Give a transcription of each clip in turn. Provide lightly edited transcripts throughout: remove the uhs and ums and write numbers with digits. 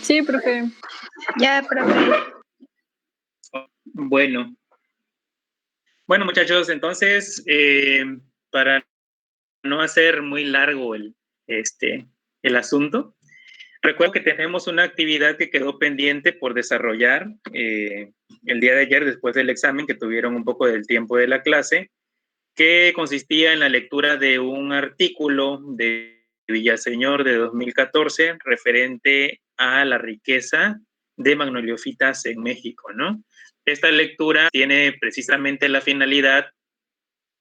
Sí, profe. Ya, profe. Bueno, muchachos, entonces, para no hacer muy largo el asunto, recuerdo que tenemos una actividad que quedó pendiente por desarrollar el día de ayer, después del examen, que tuvieron un poco del tiempo de la clase, que consistía en la lectura de un artículo de Villaseñor de 2014 referente a la riqueza de magnoliofitas en México, ¿no? Esta lectura tiene precisamente la finalidad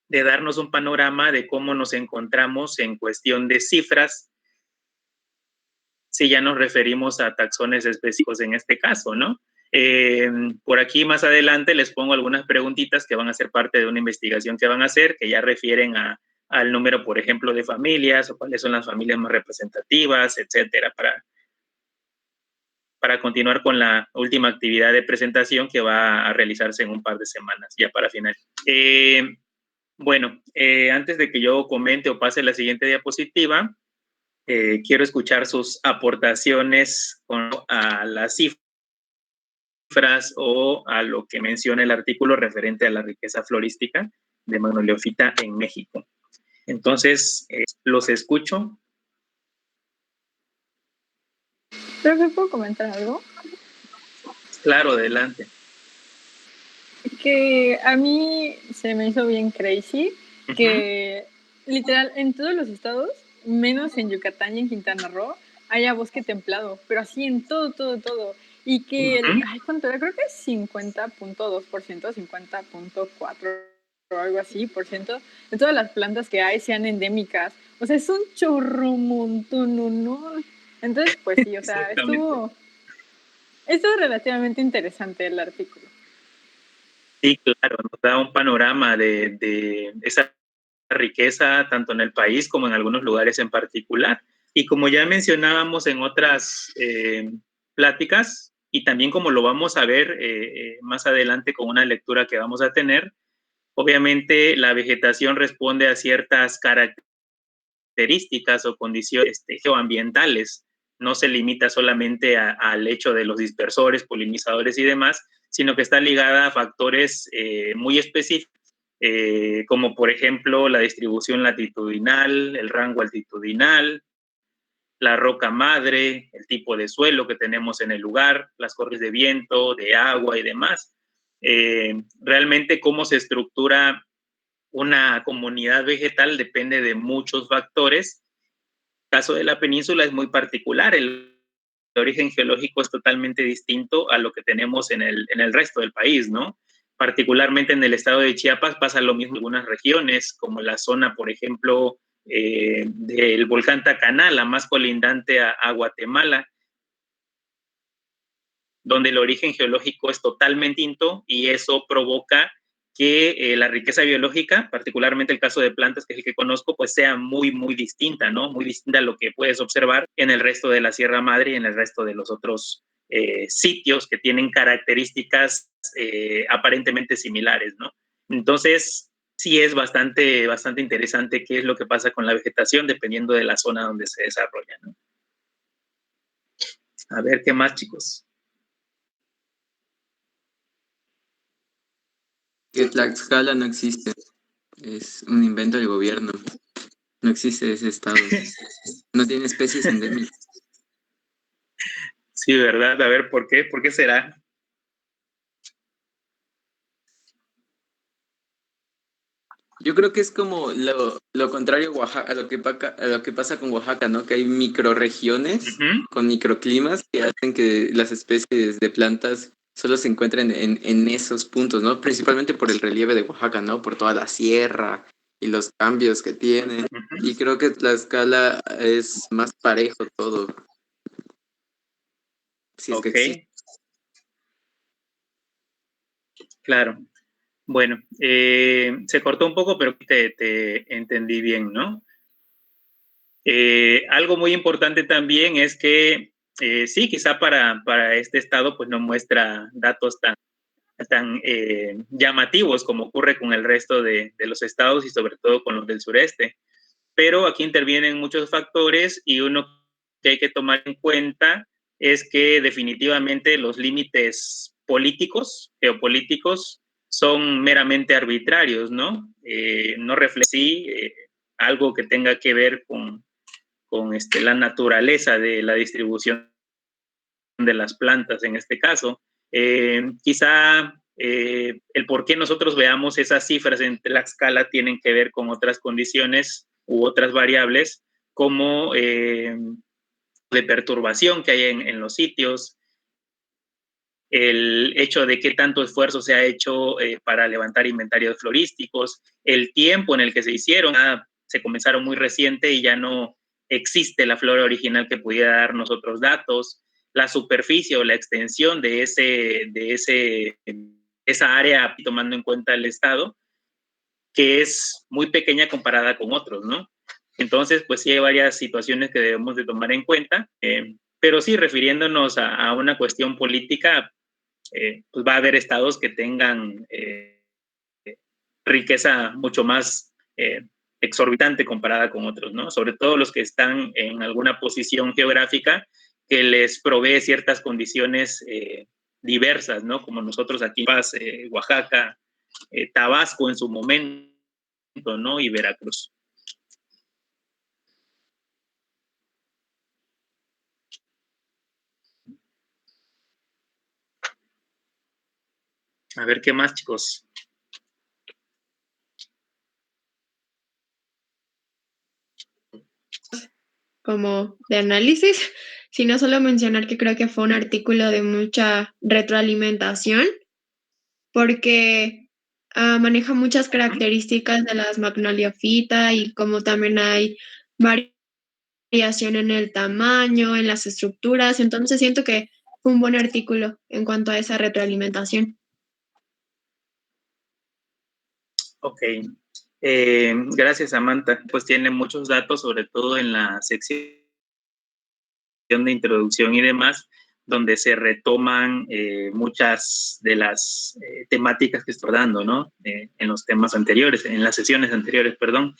de darnos un panorama de cómo nos encontramos en cuestión de cifras, si ya nos referimos a taxones específicos en este caso, ¿no? Por aquí más adelante les pongo algunas preguntitas que van a ser parte de una investigación que van a hacer, que ya refieren al número, por ejemplo, de familias, o cuáles son las familias más representativas, etcétera, para continuar con la última actividad de presentación que va a realizarse en un par de semanas, ya para finalizar. Antes de que yo comente o pase la siguiente diapositiva, quiero escuchar sus aportaciones a las cifras o a lo que menciona el artículo referente a la riqueza florística de magnoliofita en México. Entonces, los escucho. ¿Profe, puedo comentar algo? Claro, adelante. Que a mí se me hizo bien crazy que literal en todos los estados, menos en Yucatán y en Quintana Roo, haya bosque templado, pero así en todo. Y que, ¿cuánto era? Creo que es 50.2%, 50.4% o algo así, por ciento, de todas las plantas que hay sean endémicas. O sea, es un chorro montón, ¿no? Entonces, pues sí, o sea, estuvo relativamente interesante el artículo. Sí, claro, nos da un panorama de esa riqueza tanto en el país como en algunos lugares en particular. Y como ya mencionábamos en otras pláticas, y también como lo vamos a ver más adelante con una lectura que vamos a tener, obviamente la vegetación responde a ciertas características o condiciones geoambientales. No se limita solamente al hecho de los dispersores, polinizadores y demás, sino que está ligada a factores muy específicos, como por ejemplo la distribución latitudinal, el rango altitudinal, la roca madre, el tipo de suelo que tenemos en el lugar, las corrientes de viento, de agua y demás. Realmente cómo se estructura una comunidad vegetal depende de muchos factores. El caso de la península es muy particular. El origen geológico es totalmente distinto a lo que tenemos en el resto del país, ¿no? Particularmente en el estado de Chiapas pasa lo mismo en algunas regiones, como la zona, por ejemplo, del volcán Tacaná, la más colindante a Guatemala, donde el origen geológico es totalmente distinto y eso provoca que la riqueza biológica, particularmente el caso de plantas, que es el que conozco, pues sea muy, muy distinta, ¿no? Muy distinta a lo que puedes observar en el resto de la Sierra Madre y en el resto de los otros sitios que tienen características aparentemente similares, ¿no? Entonces, sí es bastante interesante qué es lo que pasa con la vegetación dependiendo de la zona donde se desarrolla, ¿no? A ver, ¿qué más, chicos? Que Tlaxcala no existe, es un invento del gobierno, no existe ese estado, no tiene especies endémicas. Sí, ¿verdad? A ver, ¿por qué? ¿Por qué será? Yo creo que es como lo contrario a Oaxaca, a lo que pasa con Oaxaca, ¿no? Que hay microregiones con microclimas que hacen que las especies de plantas solo se encuentren en esos puntos, ¿no? Principalmente por el relieve de Oaxaca, ¿no? Por toda la sierra y los cambios que tiene. Y creo que Tlaxcala es más parejo todo. Si es que existe. Claro. Bueno, se cortó un poco, pero te entendí bien, ¿no? Algo muy importante también es que sí, quizá para este estado pues no muestra datos tan llamativos como ocurre con el resto de los estados y sobre todo con los del sureste. Pero aquí intervienen muchos factores y uno que hay que tomar en cuenta es que definitivamente los límites políticos, geopolíticos, son meramente arbitrarios, ¿no? No reflejan algo que tenga que ver con la naturaleza de la distribución de las plantas en este caso. Quizá el por qué nosotros veamos esas cifras en Tlaxcala tienen que ver con otras condiciones u otras variables como de perturbación que hay en los sitios, el hecho de qué tanto esfuerzo se ha hecho para levantar inventarios florísticos, el tiempo en el que se hicieron, se comenzaron muy reciente y ya no existe la flora original que pudiera darnos otros datos, la superficie o la extensión de esa área, tomando en cuenta el estado, que es muy pequeña comparada con otros, ¿no? Entonces, pues sí hay varias situaciones que debemos de tomar en cuenta, pero sí, refiriéndonos a una cuestión política, pues va a haber estados que tengan riqueza mucho más exorbitante comparada con otros, ¿no? Sobre todo los que están en alguna posición geográfica que les provee ciertas condiciones diversas, ¿no? Como nosotros aquí, Oaxaca, Tabasco en su momento, ¿no? Y Veracruz. A ver, ¿qué más, chicos? Como de análisis, sino solo mencionar que creo que fue un artículo de mucha retroalimentación, porque maneja muchas características de las Magnolia Phyta y como también hay variación en el tamaño, en las estructuras, entonces siento que fue un buen artículo en cuanto a esa retroalimentación. Ok. Gracias, Samantha. Pues tiene muchos datos, sobre todo en la sección de introducción y demás, donde se retoman muchas de las temáticas que estoy dando, ¿no? En los temas anteriores, en las sesiones anteriores, perdón.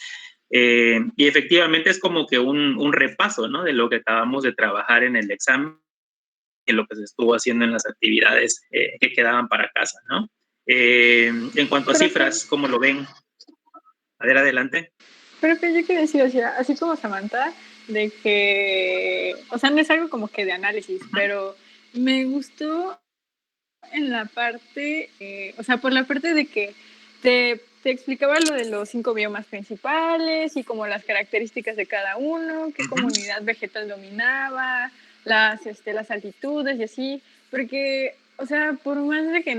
Y efectivamente es como que un repaso, ¿no? De lo que acabamos de trabajar en el examen y lo que se estuvo haciendo en las actividades que quedaban para casa, ¿no? En cuanto a cifras, ¿cómo lo ven? A ver, adelante. Pero que yo quería decir, o sea, así como Samantha, de que, o sea, no es algo como que de análisis, pero me gustó en la parte, o sea, por la parte de que te explicaba lo de los 5 biomas principales y como las características de cada uno, qué comunidad vegetal dominaba, las altitudes y así, porque, o sea, por más de que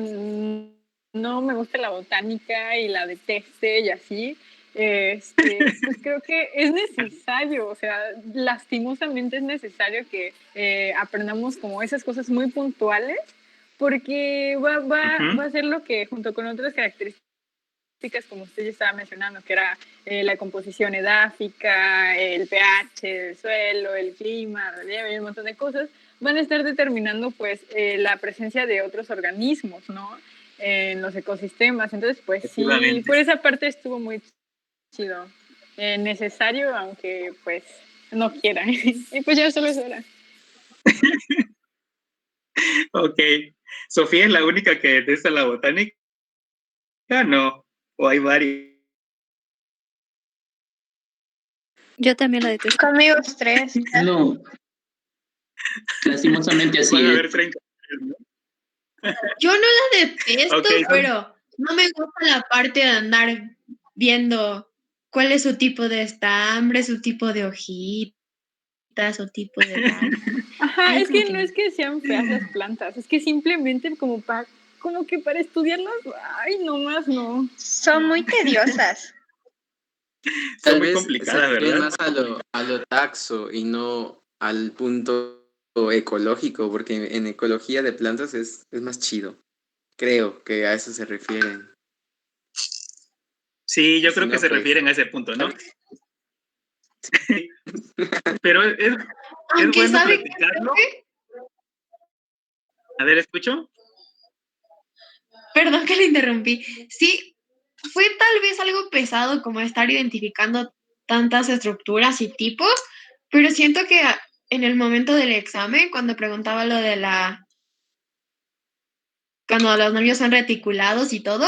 no me guste la botánica y la deteste y así, pues creo que es necesario, o sea, lastimosamente es necesario que aprendamos como esas cosas muy puntuales, porque va a ser lo que, junto con otras características, como usted ya estaba mencionando, que era la composición edáfica, el pH del suelo, el clima, relieve y un montón de cosas, van a estar determinando pues la presencia de otros organismos, ¿no? En los ecosistemas. Entonces, pues sí, por esa parte estuvo muy chido. Necesario, aunque pues no quiera. Y pues ya solo eso era. Ok. ¿Sofía es la única que detesta la botánica? No. ¿O hay varios? Yo también la detesto. Conmigo 3. No. Lastimosamente así Van a es. haber 30, ¿no? Yo no la detesto, Okay. pero no me gusta la parte de andar viendo cuál es su tipo de estambre, su tipo de hojitas, su tipo de tal. Ajá, Ay, es que no no es que sean feas las plantas, es que simplemente como que para estudiarlas, ay, no más no. Son muy tediosas. Son Tal muy vez complicadas, se refieren ¿verdad? más a lo taxo y no al punto ecológico, porque en ecología de plantas es más chido. Creo que a eso se refieren. Sí, yo Si creo que no, se pues, refieren a ese punto, ¿no? Pero es Aunque bueno ¿sabe platicarlo. qué? A ver, ¿escucho? Perdón que le interrumpí. Sí, fue tal vez algo pesado como estar identificando tantas estructuras y tipos, pero siento que en el momento del examen, cuando preguntaba lo de cuando los nervios son reticulados y todo,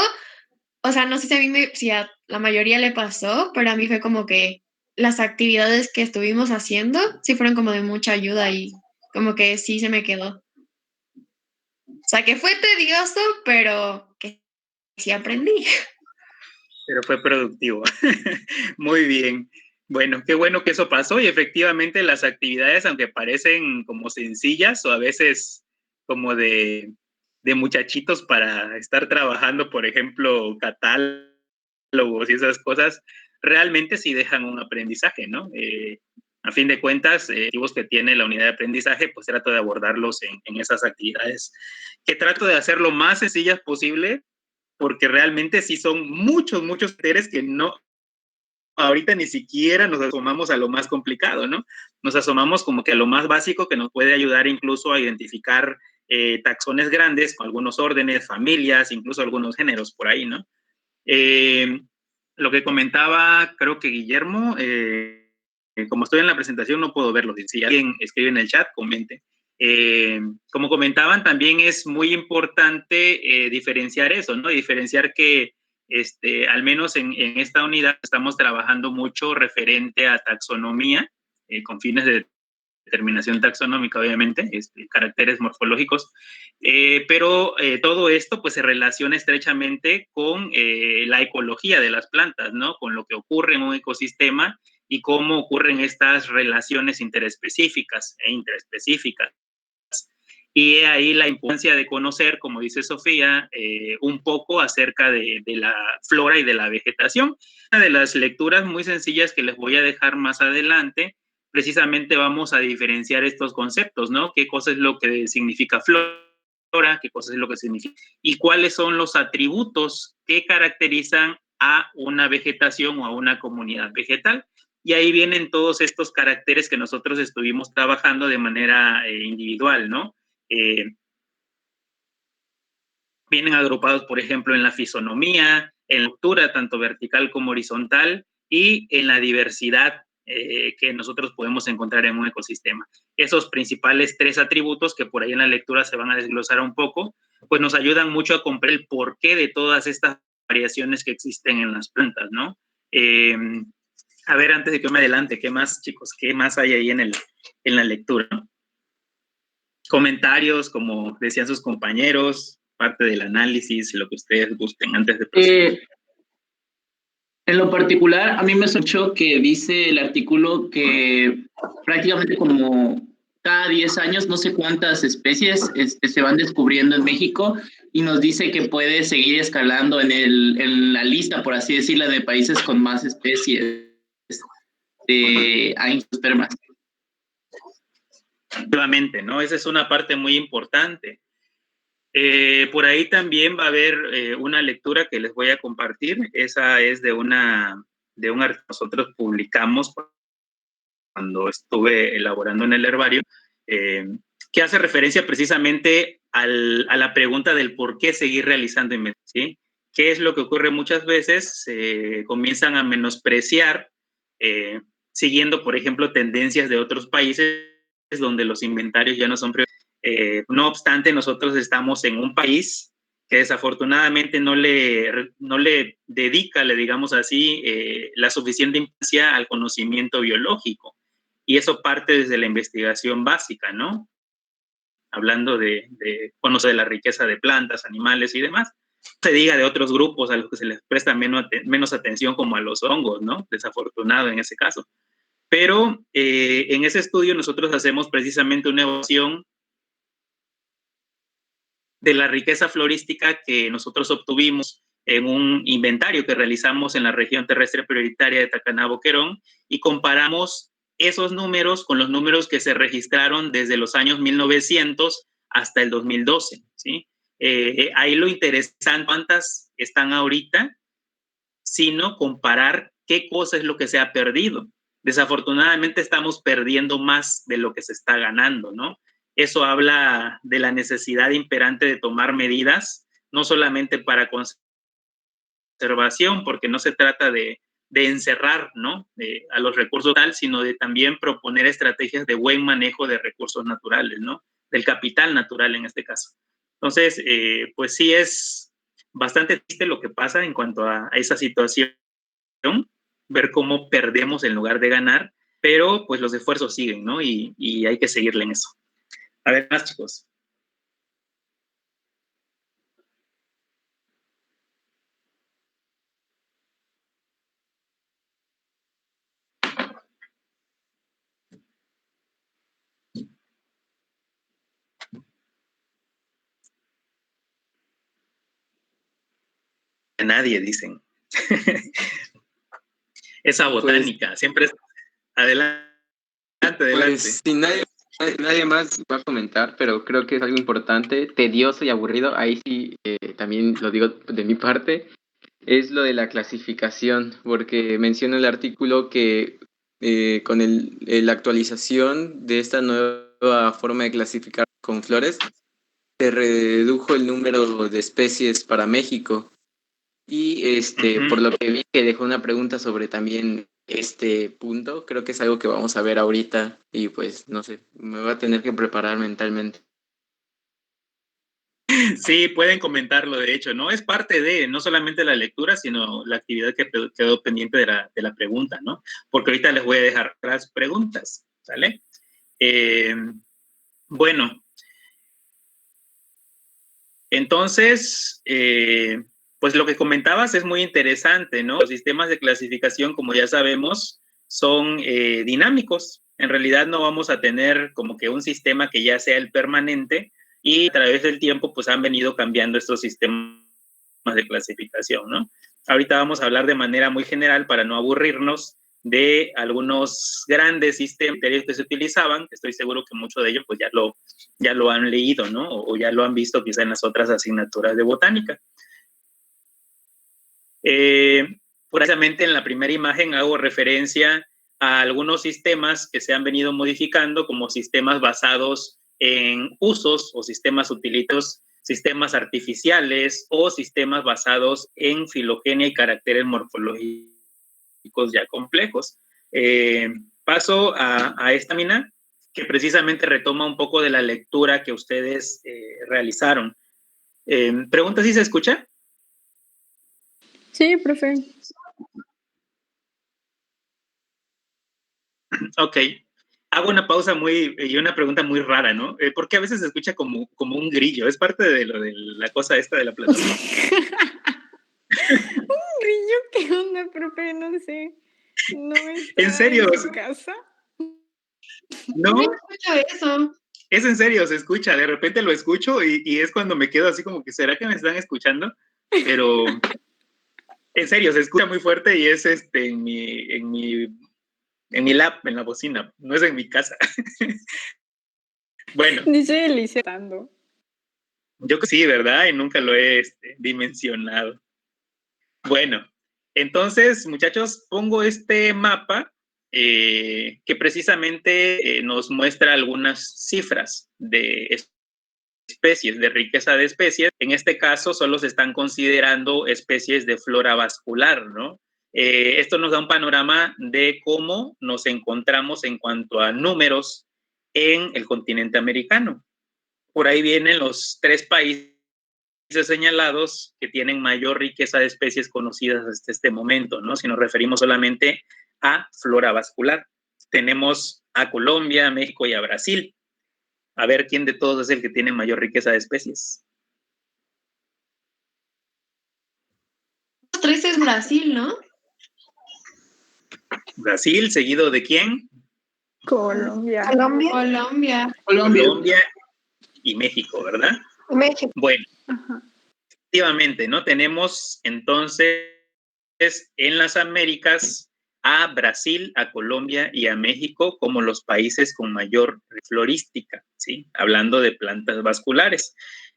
o sea, no sé si a la mayoría le pasó, pero a mí fue como que las actividades que estuvimos haciendo sí fueron como de mucha ayuda y como que sí se me quedó. O sea, que fue tedioso, pero que sí aprendí. Pero fue productivo. Muy bien. Bueno, qué bueno que eso pasó y efectivamente las actividades, aunque parecen como sencillas o a veces como de muchachitos para estar trabajando, por ejemplo, catálogos y esas cosas, realmente sí dejan un aprendizaje, ¿no? A fin de cuentas, objetivos que tiene la unidad de aprendizaje, pues trato de abordarlos en esas actividades, que trato de hacer lo más sencillas posible, porque realmente sí son muchos seres que no, ahorita ni siquiera nos asomamos a lo más complicado, ¿no? Nos asomamos como que a lo más básico que nos puede ayudar incluso a identificar taxones grandes, con algunos órdenes, familias, incluso algunos géneros por ahí, ¿no? Lo que comentaba, creo que Guillermo, como estoy en la presentación no puedo verlo, si alguien escribe en el chat, comente. Como comentaban, también es muy importante diferenciar eso, ¿no? Diferenciar que al menos en esta unidad estamos trabajando mucho referente a taxonomía, con fines de determinación taxonómica, obviamente, caracteres morfológicos, pero todo esto pues se relaciona estrechamente con la ecología de las plantas, ¿no? Con lo que ocurre en un ecosistema y cómo ocurren estas relaciones interespecíficas e interespecíficas. Y ahí la importancia de conocer, como dice Sofía, un poco acerca de la flora y de la vegetación. Una de las lecturas muy sencillas que les voy a dejar más adelante, precisamente vamos a diferenciar estos conceptos, ¿no? ¿Qué cosa es lo que significa flora? ¿Qué cosa es lo que significa? Y cuáles son los atributos que caracterizan a una vegetación o a una comunidad vegetal. Y ahí vienen todos estos caracteres que nosotros estuvimos trabajando de manera individual, ¿no? Vienen agrupados, por ejemplo, en la fisonomía, en la altura, tanto vertical como horizontal, y en la diversidad que nosotros podemos encontrar en un ecosistema. Esos principales 3 atributos, que por ahí en la lectura se van a desglosar un poco, pues nos ayudan mucho a comprender el porqué de todas estas variaciones que existen en las plantas, ¿no? A ver, antes de que me adelante, ¿qué más, chicos? ¿Qué más hay ahí en la lectura? Comentarios, como decían sus compañeros, parte del análisis, lo que ustedes gusten antes de proseguir. En lo particular, a mí me escuchó que dice el artículo que prácticamente como cada 10 años, no sé cuántas especies se van descubriendo en México, y nos dice que puede seguir escalando en la lista, por así decirlo, de países con más especies de angiospermas. Efectivamente, ¿no? Esa es una parte muy importante. Por ahí también va a haber una lectura que les voy a compartir. Esa es de un artículo que nosotros publicamos cuando estuve elaborando en el herbario, que hace referencia precisamente a la pregunta del por qué seguir realizando investigación, ¿sí? ¿Qué es lo que ocurre muchas veces? Comienzan a menospreciar, siguiendo, por ejemplo, tendencias de otros países donde los inventarios ya no son prioritarios. No obstante, nosotros estamos en un país que desafortunadamente no le dedica, le digamos así, la suficiente importancia al conocimiento biológico. Y eso parte desde la investigación básica, ¿no? Hablando de conocer de la riqueza de plantas, animales y demás. Se diga de otros grupos a los que se les presta menos atención, como a los hongos, ¿no? Desafortunado en ese caso. Pero en ese estudio nosotros hacemos precisamente una evaluación de la riqueza florística que nosotros obtuvimos en un inventario que realizamos en la región terrestre prioritaria de Tacaná-Boquerón, y comparamos esos números con los números que se registraron desde los años 1900 hasta el 2012, ¿sí? Ahí lo interesante, cuántas están ahorita, sino comparar qué cosa es lo que se ha perdido. Desafortunadamente estamos perdiendo más de lo que se está ganando, ¿no? Eso habla de la necesidad imperante de tomar medidas, no solamente para conservación, porque no se trata de de encerrar, ¿no? A los recursos tal, sino de también proponer estrategias de buen manejo de recursos naturales, ¿no? Del capital natural en este caso. Entonces, pues sí es bastante triste lo que pasa en cuanto a esa situación, ver cómo perdemos en lugar de ganar, pero pues los esfuerzos siguen, ¿no? Y hay que seguirle en eso. A ver, más chicos. A nadie, dicen. Esa botánica, pues, siempre es adelante. Pues si nadie más va a comentar, pero creo que es algo importante, tedioso y aburrido, ahí sí también lo digo de mi parte, es lo de la clasificación, porque menciona el artículo que con la actualización de esta nueva forma de clasificar con flores, se redujo el número de especies para México. Y por lo que vi que dejó una pregunta sobre también este punto, creo que es algo que vamos a ver ahorita y pues no sé, me voy a tener que preparar mentalmente. Sí, pueden comentarlo, de hecho, ¿no? Es parte de, no solamente la lectura, sino la actividad que quedó pendiente de la pregunta, ¿no? Porque ahorita les voy a dejar las preguntas, ¿sale? Bueno, entonces, pues lo que comentabas es muy interesante, ¿no? Los sistemas de clasificación, como ya sabemos, son dinámicos. En realidad no vamos a tener como que un sistema que ya sea el permanente, y a través del tiempo pues han venido cambiando estos sistemas de clasificación, ¿no? Ahorita vamos a hablar de manera muy general para no aburrirnos de algunos grandes sistemas que se utilizaban, que estoy seguro que muchos de ellos pues ya lo han leído, ¿no? O ya lo han visto quizá en las otras asignaturas de botánica. Precisamente en la primera imagen hago referencia a algunos sistemas que se han venido modificando como sistemas basados en usos o sistemas utilitarios, sistemas artificiales o sistemas basados en filogenia y caracteres morfológicos ya complejos. Paso a esta mina que precisamente retoma un poco de la lectura que ustedes realizaron. ¿Pregunta si se escucha? Sí, profe. Ok. Hago una pausa y una pregunta muy rara, ¿no? Porque a veces se escucha como un grillo. ¿Es parte de lo de la cosa esta de la plataforma? ¿Un grillo? ¿Qué onda, profe? No sé. ¿No está ¿En serio? en su casa? No. No escucho eso. Es en serio, se escucha. De repente lo escucho y es cuando me quedo así como que, ¿será que me están escuchando? Pero en serio, se escucha muy fuerte y es en mi lap, en la bocina. No es en mi casa. Bueno. Dice Elise dando. Yo que sí, ¿verdad? Y nunca lo he dimensionado. Bueno, entonces, muchachos, pongo este mapa que precisamente nos muestra algunas cifras de especies, de riqueza de especies. En este caso, solo se están considerando especies de flora vascular, ¿no? Esto nos da un panorama de cómo nos encontramos en cuanto a números en el continente americano. Por ahí vienen los 3 países señalados que tienen mayor riqueza de especies conocidas hasta este momento, ¿no? Si nos referimos solamente a flora vascular. Tenemos a Colombia, a México y a Brasil. A ver quién de todos es el que tiene mayor riqueza de especies. Los 3 es Brasil, ¿no? Brasil, seguido de quién? Colombia. Colombia y México, ¿verdad? México. Bueno, efectivamente, ¿no? Tenemos entonces en las Américas a Brasil, a Colombia y a México como los países con mayor florística, ¿sí? Hablando de plantas vasculares.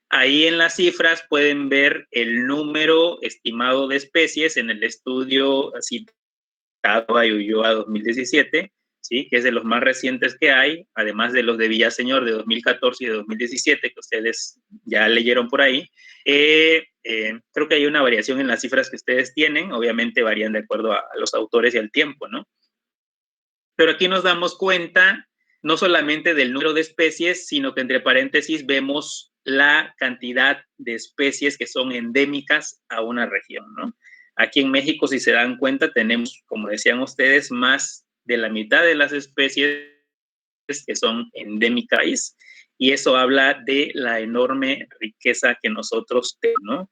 Ahí en las cifras pueden ver el número estimado de especies en el estudio citado a Ulloa 2017. ¿sí? Que es de los más recientes que hay, además de los de Villaseñor de 2014 y de 2017, que ustedes ya leyeron por ahí. Creo que hay una variación en las cifras que ustedes tienen, obviamente varían de acuerdo a los autores y al tiempo, ¿no? Pero aquí nos damos cuenta no solamente del número de especies, sino que entre paréntesis vemos la cantidad de especies que son endémicas a una región, ¿no? Aquí en México, si se dan cuenta, tenemos, como decían ustedes, más de la mitad de las especies que son endémicas, y eso habla de la enorme riqueza que nosotros tenemos, ¿no?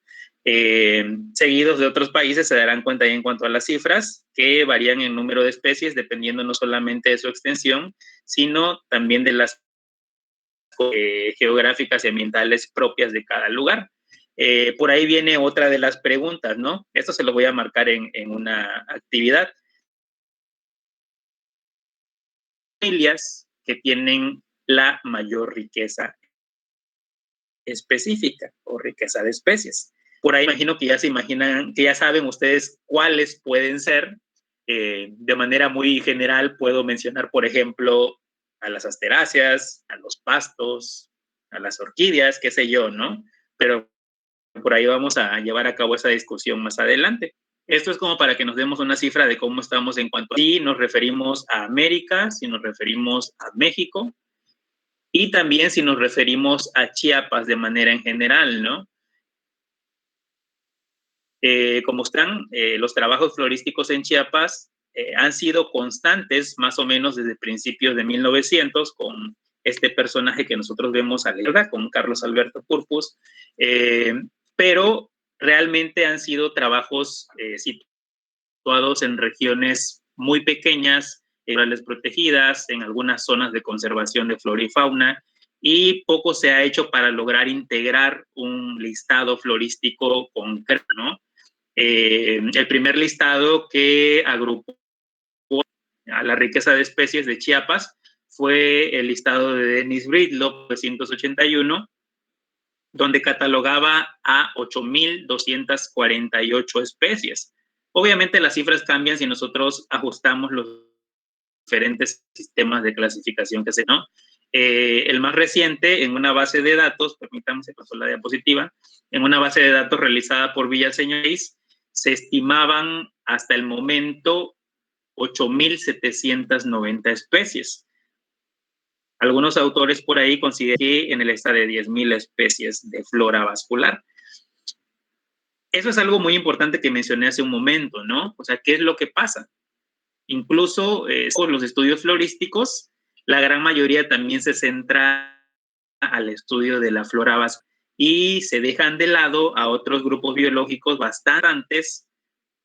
Seguidos de otros países se darán cuenta ahí en cuanto a las cifras, que varían en número de especies dependiendo no solamente de su extensión, sino también de las geográficas y ambientales propias de cada lugar. Por ahí viene otra de las preguntas, ¿no? Esto se lo voy a marcar en una actividad. Familias que tienen la mayor riqueza específica o riqueza de especies. Por ahí imagino que ya se imaginan, que ya saben ustedes cuáles pueden ser. De manera muy general puedo mencionar, por ejemplo, a las asteráceas, a los pastos, a las orquídeas, qué sé yo, ¿no? Pero por ahí vamos a llevar a cabo esa discusión más adelante. Esto es como para que nos demos una cifra de cómo estamos en cuanto a si nos referimos a América, si nos referimos a México, y también si nos referimos a Chiapas de manera en general, ¿no? Como están, los trabajos florísticos en Chiapas han sido constantes más o menos desde principios de 1900 con este personaje que nosotros vemos a la izquierda, con Carlos Alberto Purpus, pero realmente han sido trabajos situados en regiones muy pequeñas, rurales protegidas, en algunas zonas de conservación de flora y fauna, y poco se ha hecho para lograr integrar un listado florístico concreto, ¿no? El primer listado que agrupó a la riqueza de especies de Chiapas fue el listado de Dennis Breedlove, 1981, donde catalogaba a 8,248 especies. Obviamente las cifras cambian si nosotros ajustamos los diferentes sistemas de clasificación que se, ¿no? El más reciente, en una base de datos, permítanme, se pasó la diapositiva, en una base de datos realizada por Villaseñor, se estimaban hasta el momento 8,790 especies. Algunos autores por ahí consideran que en el estado de 10,000 especies de flora vascular. Eso es algo muy importante que mencioné hace un momento, ¿no? O sea, ¿qué es lo que pasa? Incluso por los estudios florísticos, la gran mayoría también se centra al estudio de la flora vascular y se dejan de lado a otros grupos biológicos bastantes,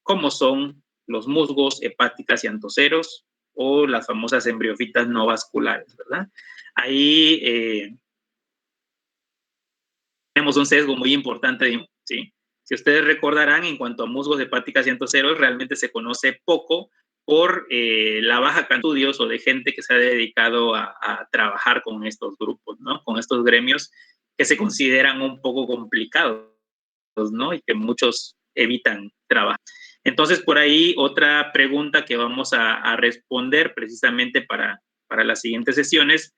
como son los musgos, hepáticas y antoceros, o las famosas embriofitas no vasculares, ¿verdad? Ahí tenemos un sesgo muy importante, ¿sí? Si ustedes recordarán, en cuanto a musgos, hepáticas y antoceros, realmente se conoce poco por la baja cantidad de estudios o de gente que se ha dedicado a trabajar con estos grupos, ¿no? Con estos gremios que se consideran un poco complicados, ¿no? Y que muchos evitan trabajar. Entonces, por ahí otra pregunta que vamos a responder precisamente para las siguientes sesiones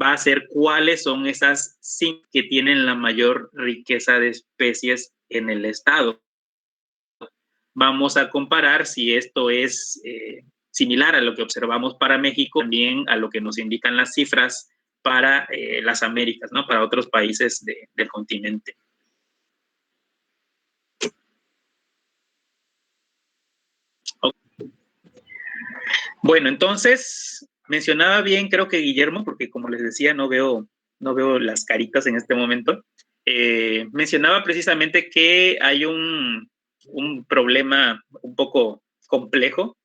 va a ser cuáles son esas 5 que tienen la mayor riqueza de especies en el estado. Vamos a comparar si esto es similar a lo que observamos para México, también a lo que nos indican las cifras para las Américas, ¿no? Para otros países del continente. Bueno, entonces, mencionaba bien, creo que Guillermo, porque como les decía, no veo las caritas en este momento, mencionaba precisamente que hay un problema un poco complejo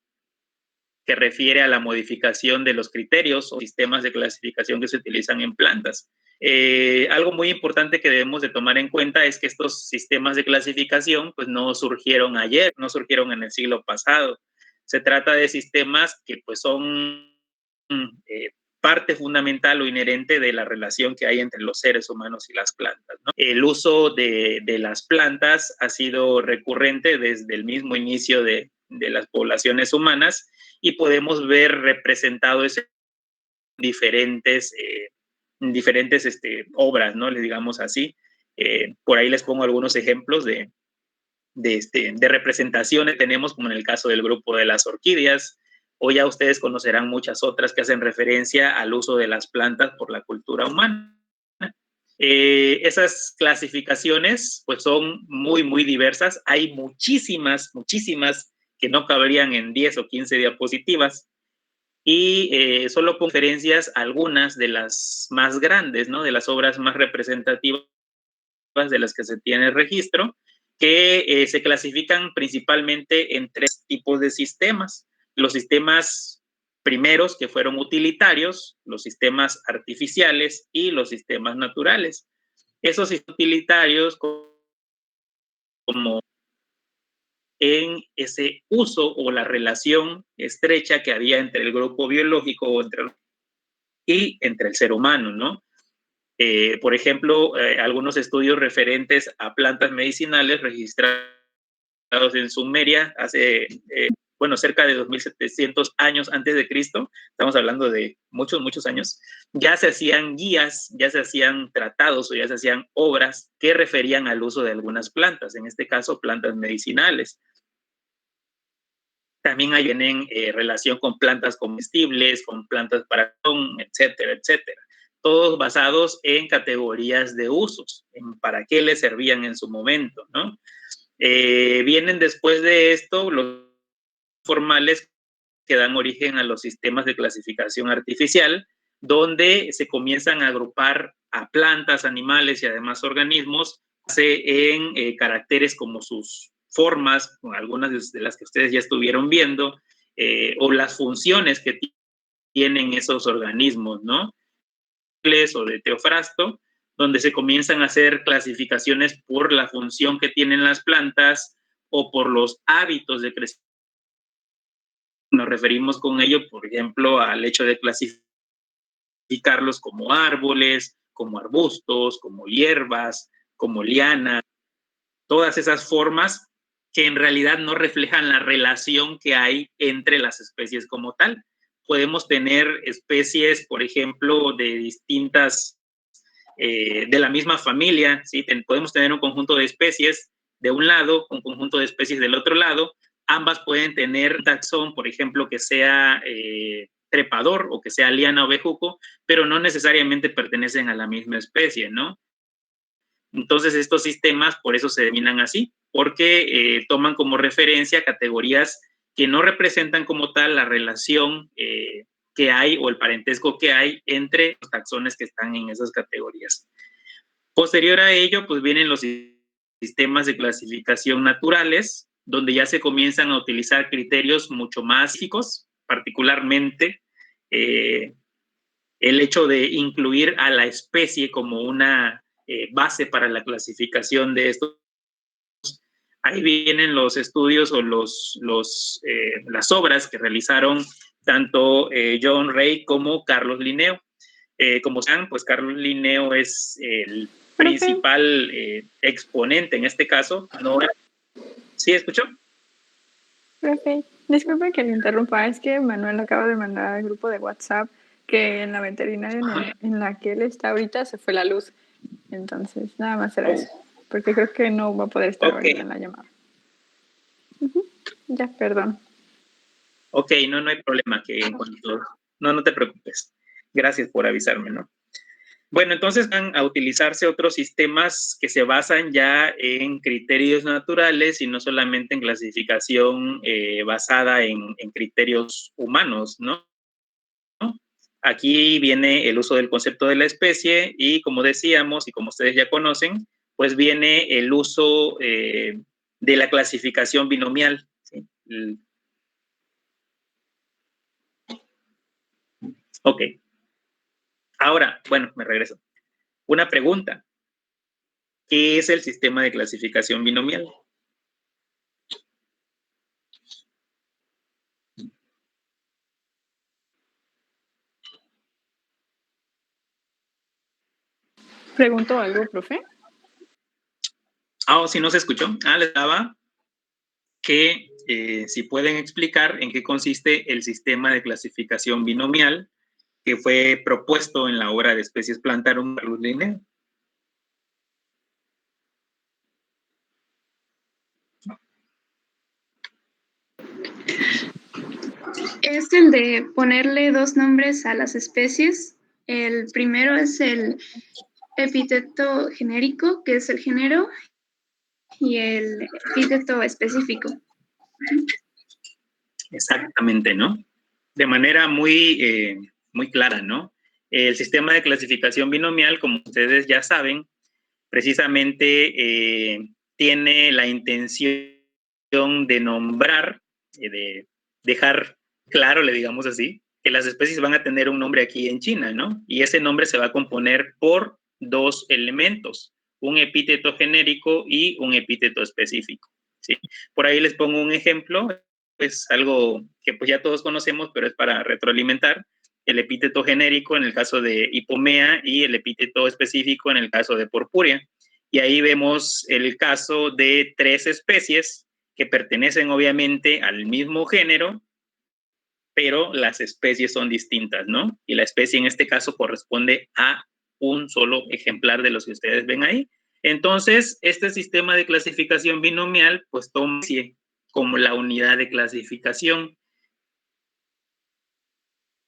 que refiere a la modificación de los criterios o sistemas de clasificación que se utilizan en plantas. Algo muy importante que debemos de tomar en cuenta es que estos sistemas de clasificación pues no surgieron ayer, no surgieron en el siglo pasado. Se trata de sistemas que pues son parte fundamental o inherente de la relación que hay entre los seres humanos y las plantas, ¿no? El uso de las plantas ha sido recurrente desde el mismo inicio de las poblaciones humanas, y podemos ver representado eso en diferentes obras, ¿no? Les digamos así. Por ahí les pongo algunos ejemplos de representaciones tenemos, como en el caso del grupo de las orquídeas, o ya ustedes conocerán muchas otras que hacen referencia al uso de las plantas por la cultura humana. Esas clasificaciones pues son muy, muy diversas. Hay muchísimas que no caberían en 10 o 15 diapositivas. Y solo conferencias algunas de las más grandes, ¿no? De las obras más representativas de las que se tiene registro, que se clasifican principalmente en 3 tipos de sistemas. Los sistemas primeros, que fueron utilitarios, los sistemas artificiales y los sistemas naturales. Esos utilitarios, como en ese uso o la relación estrecha que había entre el grupo biológico y entre el ser humano, ¿no? Por ejemplo, algunos estudios referentes a plantas medicinales registrados en Sumeria hace, cerca de 2700 años antes de Cristo, estamos hablando de muchos años, ya se hacían guías, ya se hacían tratados o ya se hacían obras que referían al uso de algunas plantas, en este caso plantas medicinales. También hay en relación con plantas comestibles, con plantas para etcétera, etcétera. Todos basados en categorías de usos, en para qué les servían en su momento, ¿no? Vienen después de esto los formales que dan origen a los sistemas de clasificación artificial, donde se comienzan a agrupar a plantas, animales y además organismos en caracteres como sus formas, algunas de las que ustedes ya estuvieron viendo, o las funciones que tienen esos organismos, ¿no? O de Teofrasto, donde se comienzan a hacer clasificaciones por la función que tienen las plantas o por los hábitos de crecimiento. Nos referimos con ello, por ejemplo, al hecho de clasificarlos como árboles, como arbustos, como hierbas, como lianas, todas esas formas que en realidad no reflejan la relación que hay entre las especies como tal. Podemos tener especies, por ejemplo, de distintas, de la misma familia, ¿sí? Podemos tener un conjunto de especies de un lado, un conjunto de especies del otro lado. Ambas pueden tener taxón, por ejemplo, que sea trepador o que sea liana o bejuco, pero no necesariamente pertenecen a la misma especie, ¿no? Entonces, estos sistemas por eso se denominan así, porque toman como referencia categorías que no representan como tal la relación que hay o el parentesco que hay entre los taxones que están en esas categorías. Posterior a ello, pues vienen los sistemas de clasificación naturales, donde ya se comienzan a utilizar criterios mucho más físicos, particularmente el hecho de incluir a la especie como una base para la clasificación de estos. Ahí vienen los estudios o las obras que realizaron tanto John Ray como Carlos Linneo. Como saben, pues Carlos Linneo es el principal exponente en este caso. ¿No? ¿Sí escuchó? Profe, disculpe que le interrumpa, es que Manuel acaba de mandar al grupo de WhatsApp que en la veterinaria en la que él está ahorita se fue la luz. Entonces, nada más era eso, porque creo que no va a poder estar ahorita en la llamada. Ya, perdón. Ok, no hay problema. No te preocupes. Gracias por avisarme, ¿no? Bueno, entonces van a utilizarse otros sistemas que se basan ya en criterios naturales y no solamente en clasificación basada en criterios humanos, ¿no? Aquí viene el uso del concepto de la especie y, como decíamos y como ustedes ya conocen, pues viene el uso de la clasificación binomial, ¿sí? Ok. Ahora, bueno, me regreso. Una pregunta. ¿Qué es el sistema de clasificación binomial? ¿Preguntó algo, profe? Si no se escuchó. Les daba que si pueden explicar en qué consiste el sistema de clasificación binomial que fue propuesto en la obra de Especies Plantarum por Luz Linneo. Es el de ponerle dos nombres a las especies. El primero es el epíteto genérico, que es el género, y el epíteto específico. Exactamente, ¿no? De manera muy clara, ¿no? El sistema de clasificación binomial, como ustedes ya saben, precisamente tiene la intención de nombrar, de dejar claro, le digamos así, que las especies van a tener un nombre aquí en China, ¿no? Y ese nombre se va a componer por dos elementos, un epíteto genérico y un epíteto específico, ¿sí? Por ahí les pongo un ejemplo, es algo que pues ya todos conocemos, pero es para retroalimentar. El epíteto genérico en el caso de Hipomea y el epíteto específico en el caso de Purpurea. Y ahí vemos el caso de 3 especies que pertenecen obviamente al mismo género, pero las especies son distintas, ¿no? Y la especie en este caso corresponde a un solo ejemplar de los que ustedes ven ahí. Entonces, este sistema de clasificación binomial, pues toma como la unidad de clasificación.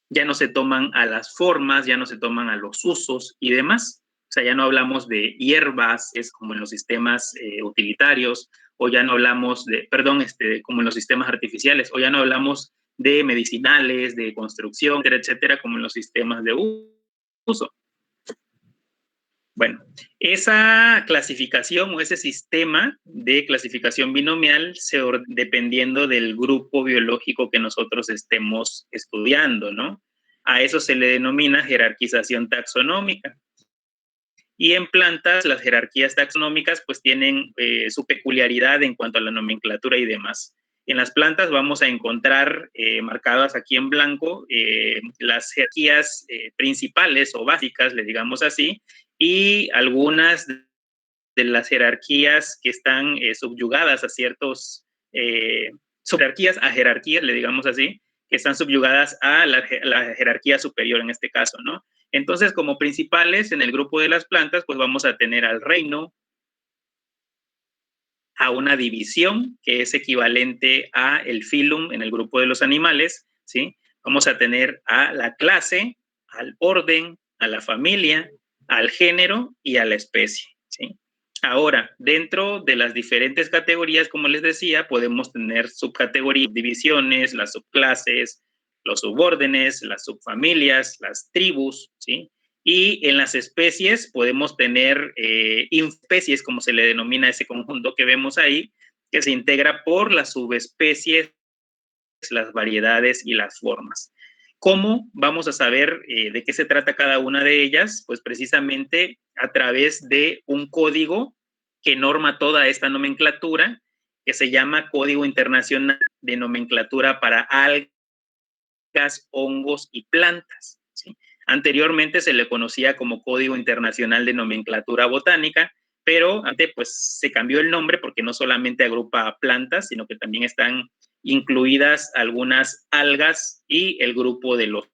Ya no se toman a las formas, ya no se toman a los usos y demás. O sea, ya no hablamos de hierbas, es como en los sistemas utilitarios, o ya no hablamos de, perdón, como en los sistemas artificiales, o ya no hablamos de medicinales, de construcción, etcétera, etcétera, como en los sistemas de uso. Bueno, esa clasificación o ese sistema de clasificación binomial dependiendo del grupo biológico que nosotros estemos estudiando, ¿no? A eso se le denomina jerarquización taxonómica. Y en plantas, las jerarquías taxonómicas pues tienen su peculiaridad en cuanto a la nomenclatura y demás. En las plantas vamos a encontrar marcadas aquí en blanco las jerarquías principales o básicas, le digamos así, y algunas de las jerarquías que están subyugadas a ciertos, jerarquías a jerarquías, le digamos así, que están subyugadas a la jerarquía superior en este caso, ¿no? Entonces, como principales en el grupo de las plantas, pues vamos a tener al reino, a una división, que es equivalente a el filum en el grupo de los animales, ¿sí? Vamos a tener a la clase, al orden, a la familia, al género y a la especie, ¿sí? Ahora, dentro de las diferentes categorías, como les decía, podemos tener subcategorías, divisiones, las subclases, los subórdenes, las subfamilias, las tribus, ¿sí? Y en las especies podemos tener especies, como se le denomina ese conjunto que vemos ahí, que se integra por las subespecies, las variedades y las formas. ¿Cómo vamos a saber de qué se trata cada una de ellas? Pues precisamente a través de un código que norma toda esta nomenclatura, que se llama Código Internacional de Nomenclatura para Algas, Hongos y Plantas, ¿sí? Anteriormente se le conocía como Código Internacional de Nomenclatura Botánica, pero antes pues se cambió el nombre porque no solamente agrupa plantas, sino que también están incluidas algunas algas y el grupo de los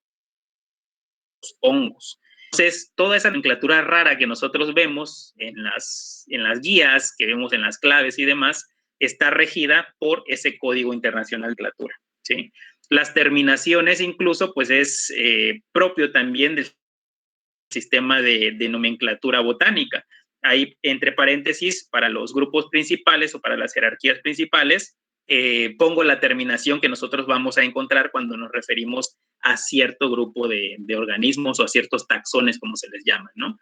hongos. Entonces, toda esa nomenclatura rara que nosotros vemos en las guías, que vemos en las claves y demás, está regida por ese Código Internacional de Nomenclatura, ¿sí? Las terminaciones incluso, pues es propio también del sistema de nomenclatura botánica. Hay, entre paréntesis, para los grupos principales o para las jerarquías principales, pongo la terminación que nosotros vamos a encontrar cuando nos referimos a cierto grupo de organismos o a ciertos taxones, como se les llama, ¿no?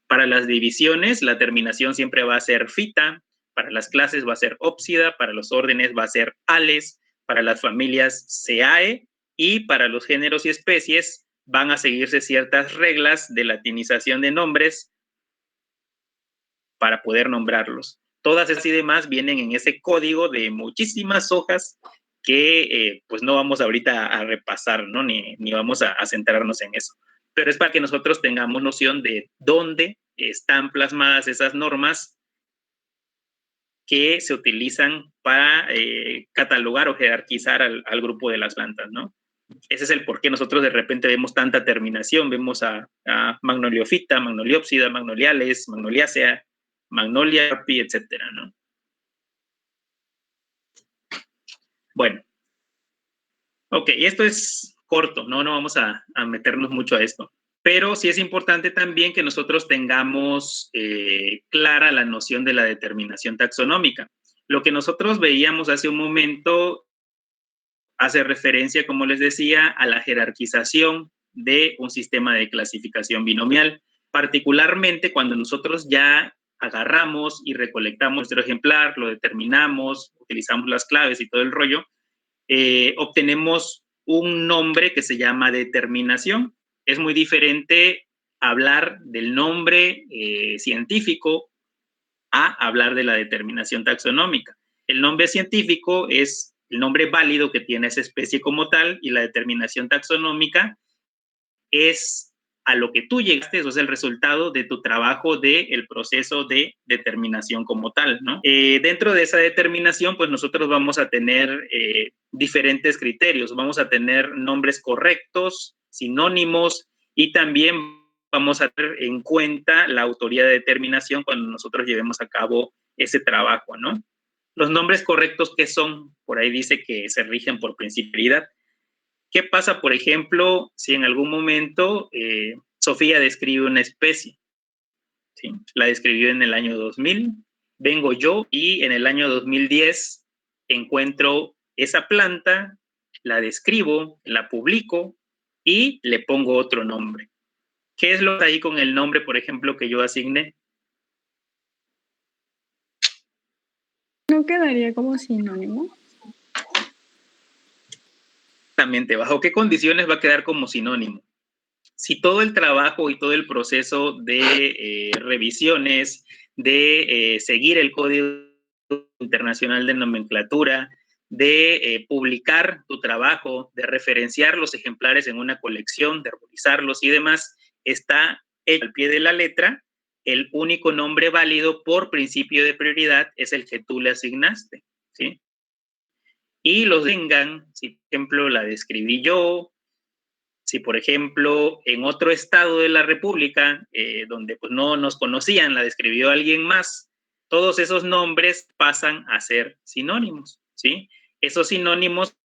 Para las divisiones, la terminación siempre va a ser fita, para las clases va a ser ópsida, para los órdenes va a ser ales, para las familias seae, y para los géneros y especies van a seguirse ciertas reglas de latinización de nombres para poder nombrarlos. Todas esas y demás vienen en ese código de muchísimas hojas que pues no vamos ahorita a repasar, ¿no? Ni vamos a centrarnos en eso. Pero es para que nosotros tengamos noción de dónde están plasmadas esas normas que se utilizan para catalogar o jerarquizar al grupo de las plantas, ¿no? Ese es el por qué nosotros de repente vemos tanta terminación. Vemos a Magnoliophyta, Magnoliopsida, Magnoliales, Magnoliacea, Magnolia, etcétera, ¿no? Bueno. Ok, esto es corto, no vamos a meternos mucho a esto. Pero sí es importante también que nosotros tengamos clara la noción de la determinación taxonómica. Lo que nosotros veíamos hace un momento hace referencia, como les decía, a la jerarquización de un sistema de clasificación binomial, particularmente cuando nosotros ya agarramos y recolectamos nuestro ejemplar, lo determinamos, utilizamos las claves y todo el rollo, obtenemos un nombre que se llama determinación. Es muy diferente hablar del nombre científico a hablar de la determinación taxonómica. El nombre científico es el nombre válido que tiene esa especie como tal, y la determinación taxonómica es a lo que tú llegaste, eso es el resultado de tu trabajo del proceso de determinación como tal, ¿no? Dentro de esa determinación, pues nosotros vamos a tener diferentes criterios, vamos a tener nombres correctos, sinónimos, y también vamos a tener en cuenta la autoría de determinación cuando nosotros llevemos a cabo ese trabajo, ¿no? Los nombres correctos, ¿qué son? Por ahí dice que se rigen por principialidad. ¿Qué pasa, por ejemplo, si en algún momento Sofía describe una especie? ¿Sí? La describió en el año 2000, vengo yo y en el año 2010 encuentro esa planta, la describo, la publico y le pongo otro nombre. ¿Qué es lo que hay ahí con el nombre, por ejemplo, que yo asigné? ¿No quedaría como sinónimo? Exactamente. ¿Bajo qué condiciones va a quedar como sinónimo? Si todo el trabajo y todo el proceso de revisiones, de seguir el Código Internacional de Nomenclatura, de publicar tu trabajo, de referenciar los ejemplares en una colección, de arborizarlos y demás, está hecho al pie de la letra, el único nombre válido por principio de prioridad es el que tú le asignaste, ¿sí? Y los vengan, si por ejemplo la describí yo, si por ejemplo en otro estado de la República, donde pues no nos conocían, la describió alguien más, todos esos nombres pasan a ser sinónimos, ¿sí? Esos sinónimos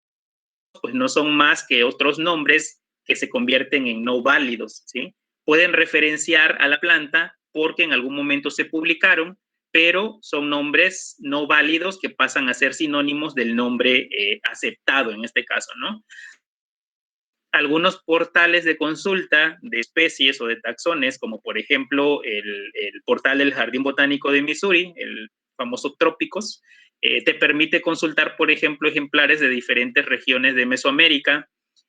pues no son más que otros nombres que se convierten en no válidos, ¿sí? Pueden referenciar a la planta porque en algún momento se publicaron, pero son nombres no válidos que pasan a ser sinónimos del nombre aceptado en este caso, ¿no? Algunos portales de consulta de especies o de taxones, como por ejemplo el portal del Jardín Botánico de Missouri, el famoso Trópicos, te permite consultar, por ejemplo, ejemplares de diferentes regiones de Mesoamérica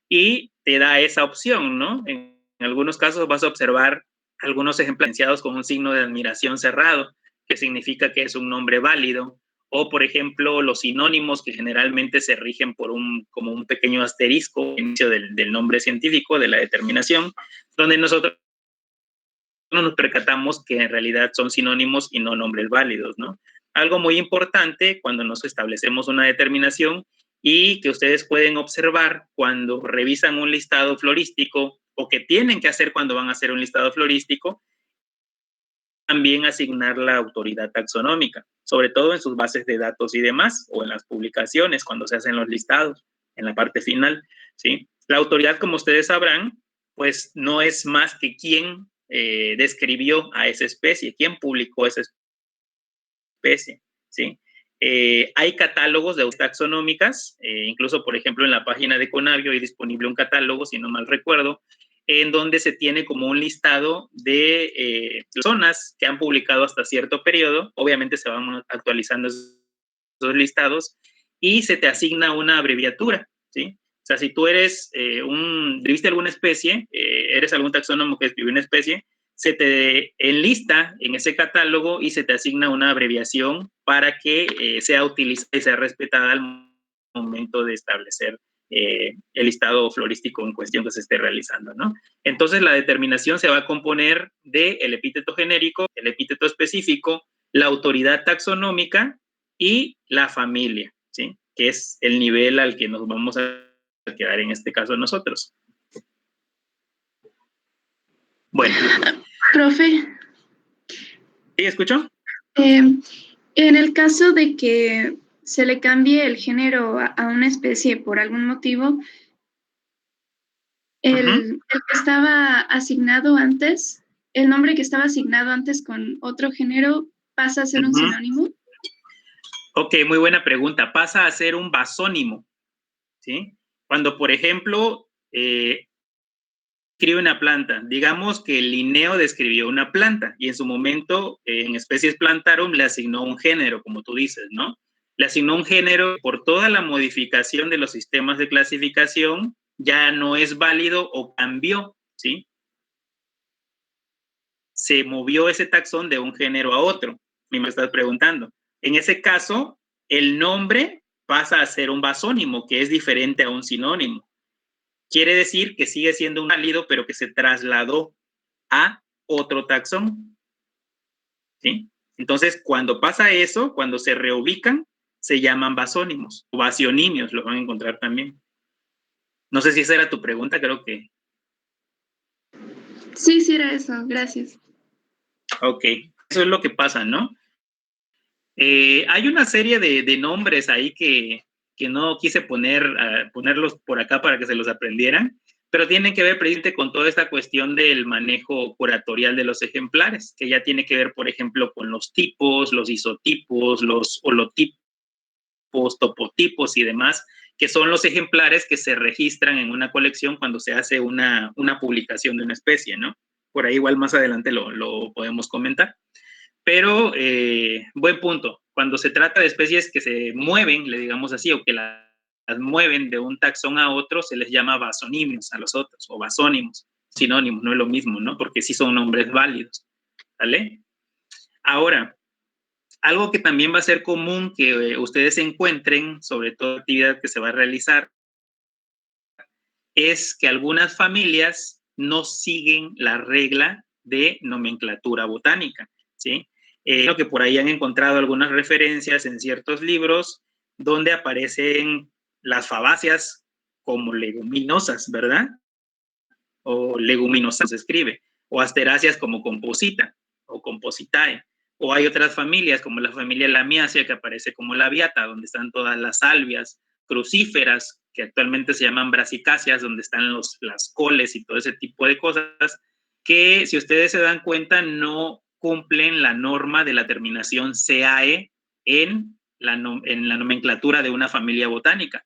y te da esa opción, ¿no? En algunos casos vas a observar algunos ejemplares con un signo de admiración cerrado, que significa que es un nombre válido, o por ejemplo los sinónimos que generalmente se rigen por como un pequeño asterisco al inicio del nombre científico, de la determinación, donde nosotros no nos percatamos que en realidad son sinónimos y no nombres válidos, ¿no? Algo muy importante cuando nos establecemos una determinación y que ustedes pueden observar cuando revisan un listado florístico o que tienen que hacer cuando van a hacer un listado florístico, también asignar la autoridad taxonómica, sobre todo en sus bases de datos y demás, o en las publicaciones, cuando se hacen los listados, en la parte final, ¿sí? La autoridad, como ustedes sabrán, pues no es más que quien describió a esa especie, quien publicó esa especie, ¿sí? Hay catálogos de taxonómicas, incluso, por ejemplo, en la página de Conavio hay disponible un catálogo, si no mal recuerdo, en donde se tiene como un listado de zonas que han publicado hasta cierto periodo. Obviamente se van actualizando esos listados y se te asigna una abreviatura, ¿sí? O sea, si tú eres viste alguna especie, eres algún taxónomo que escribió una especie, se te enlista en ese catálogo y se te asigna una abreviación para que sea utilizada y sea respetada al momento de establecer el listado florístico en cuestión que se esté realizando, ¿no? Entonces, la determinación se va a componer del epíteto genérico, el epíteto específico, la autoridad taxonómica y la familia, ¿sí? Que es el nivel al que nos vamos a quedar en este caso nosotros. Bueno. Profe. ¿Sí, escucho? En el caso de que se le cambie el género a una especie por algún motivo, el que estaba asignado antes, el nombre que estaba asignado antes con otro género, ¿pasa a ser un sinónimo? Ok, muy buena pregunta. Pasa a ser un basónimo, ¿sí? Cuando, por ejemplo, describe una planta. Digamos que Linneo describió una planta y en su momento en Especies Plantarum le asignó un género, como tú dices, ¿no? Le asignó un género por toda la modificación de los sistemas de clasificación, ya no es válido o cambió, ¿sí? Se movió ese taxón de un género a otro, me estás preguntando. En ese caso, el nombre pasa a ser un basónimo, que es diferente a un sinónimo. Quiere decir que sigue siendo un válido, pero que se trasladó a otro taxón, ¿sí? Entonces, cuando pasa eso, cuando se reubican, se llaman basónimos o basionimios, lo van a encontrar también. No sé si esa era tu pregunta, creo que. Sí, sí era eso, gracias. Ok, eso es lo que pasa, ¿no? Hay una serie de nombres ahí que no quise ponerlos por acá para que se los aprendieran, pero tienen que ver precisamente con toda esta cuestión del manejo curatorial de los ejemplares, que ya tiene que ver, por ejemplo, con los tipos, los isotipos, los holotipos, topotipos y demás, que son los ejemplares que se registran en una colección cuando se hace una publicación de una especie, ¿no? Por ahí igual más adelante lo podemos comentar. Pero, buen punto, cuando se trata de especies que se mueven, le digamos así, o que las mueven de un taxón a otro, se les llama basonimios a los otros, o basónimos, sinónimos, no es lo mismo, ¿no? Porque sí son nombres válidos, ¿vale? Ahora, algo que también va a ser común que ustedes encuentren, sobre todo actividad que se va a realizar, es que algunas familias no siguen la regla de nomenclatura botánica, ¿sí? Lo que por ahí han encontrado algunas referencias en ciertos libros donde aparecen las fabáceas como leguminosas, ¿verdad? O leguminosas se escribe, o asteráceas como composita o compositae, o hay otras familias como la familia Lamiaceae que aparece como labiata, donde están todas las salvias, crucíferas, que actualmente se llaman brasicáceas, donde están las coles y todo ese tipo de cosas, que si ustedes se dan cuenta no cumplen la norma de la terminación CAE en la nomenclatura de una familia botánica.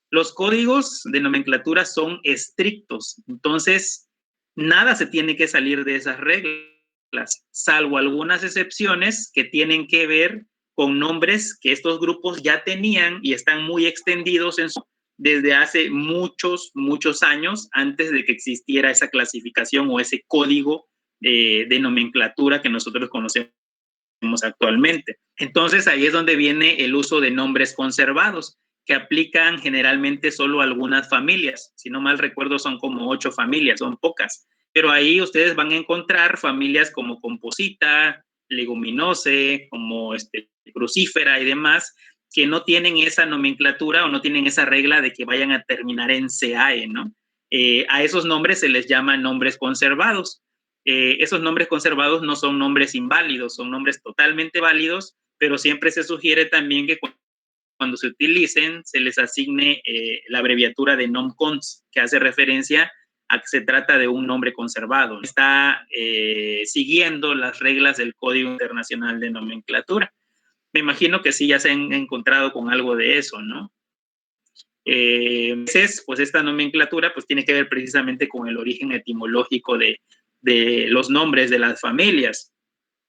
Los códigos de nomenclatura son estrictos, entonces nada se tiene que salir de esas reglas, salvo algunas excepciones que tienen que ver con nombres que estos grupos ya tenían y están muy extendidos desde hace muchos años antes de que existiera esa clasificación o ese código de nomenclatura que nosotros conocemos actualmente. Entonces ahí es donde viene el uso de nombres conservados, que aplican generalmente solo a algunas familias. Si no mal recuerdo, son como 8 familias, son pocas. Pero ahí ustedes van a encontrar familias como composita, leguminosae, como crucífera y demás, que no tienen esa nomenclatura o no tienen esa regla de que vayan a terminar en CAE, ¿no? A esos nombres se les llama nombres conservados. Esos nombres conservados no son nombres inválidos, son nombres totalmente válidos, pero siempre se sugiere también que cuando se utilicen se les asigne la abreviatura de nom cons, que hace referencia a que se trata de un nombre conservado. Está siguiendo las reglas del Código Internacional de Nomenclatura. Me imagino que sí ya se han encontrado con algo de eso, ¿no? Pues esta nomenclatura pues tiene que ver precisamente con el origen etimológico de los nombres de las familias.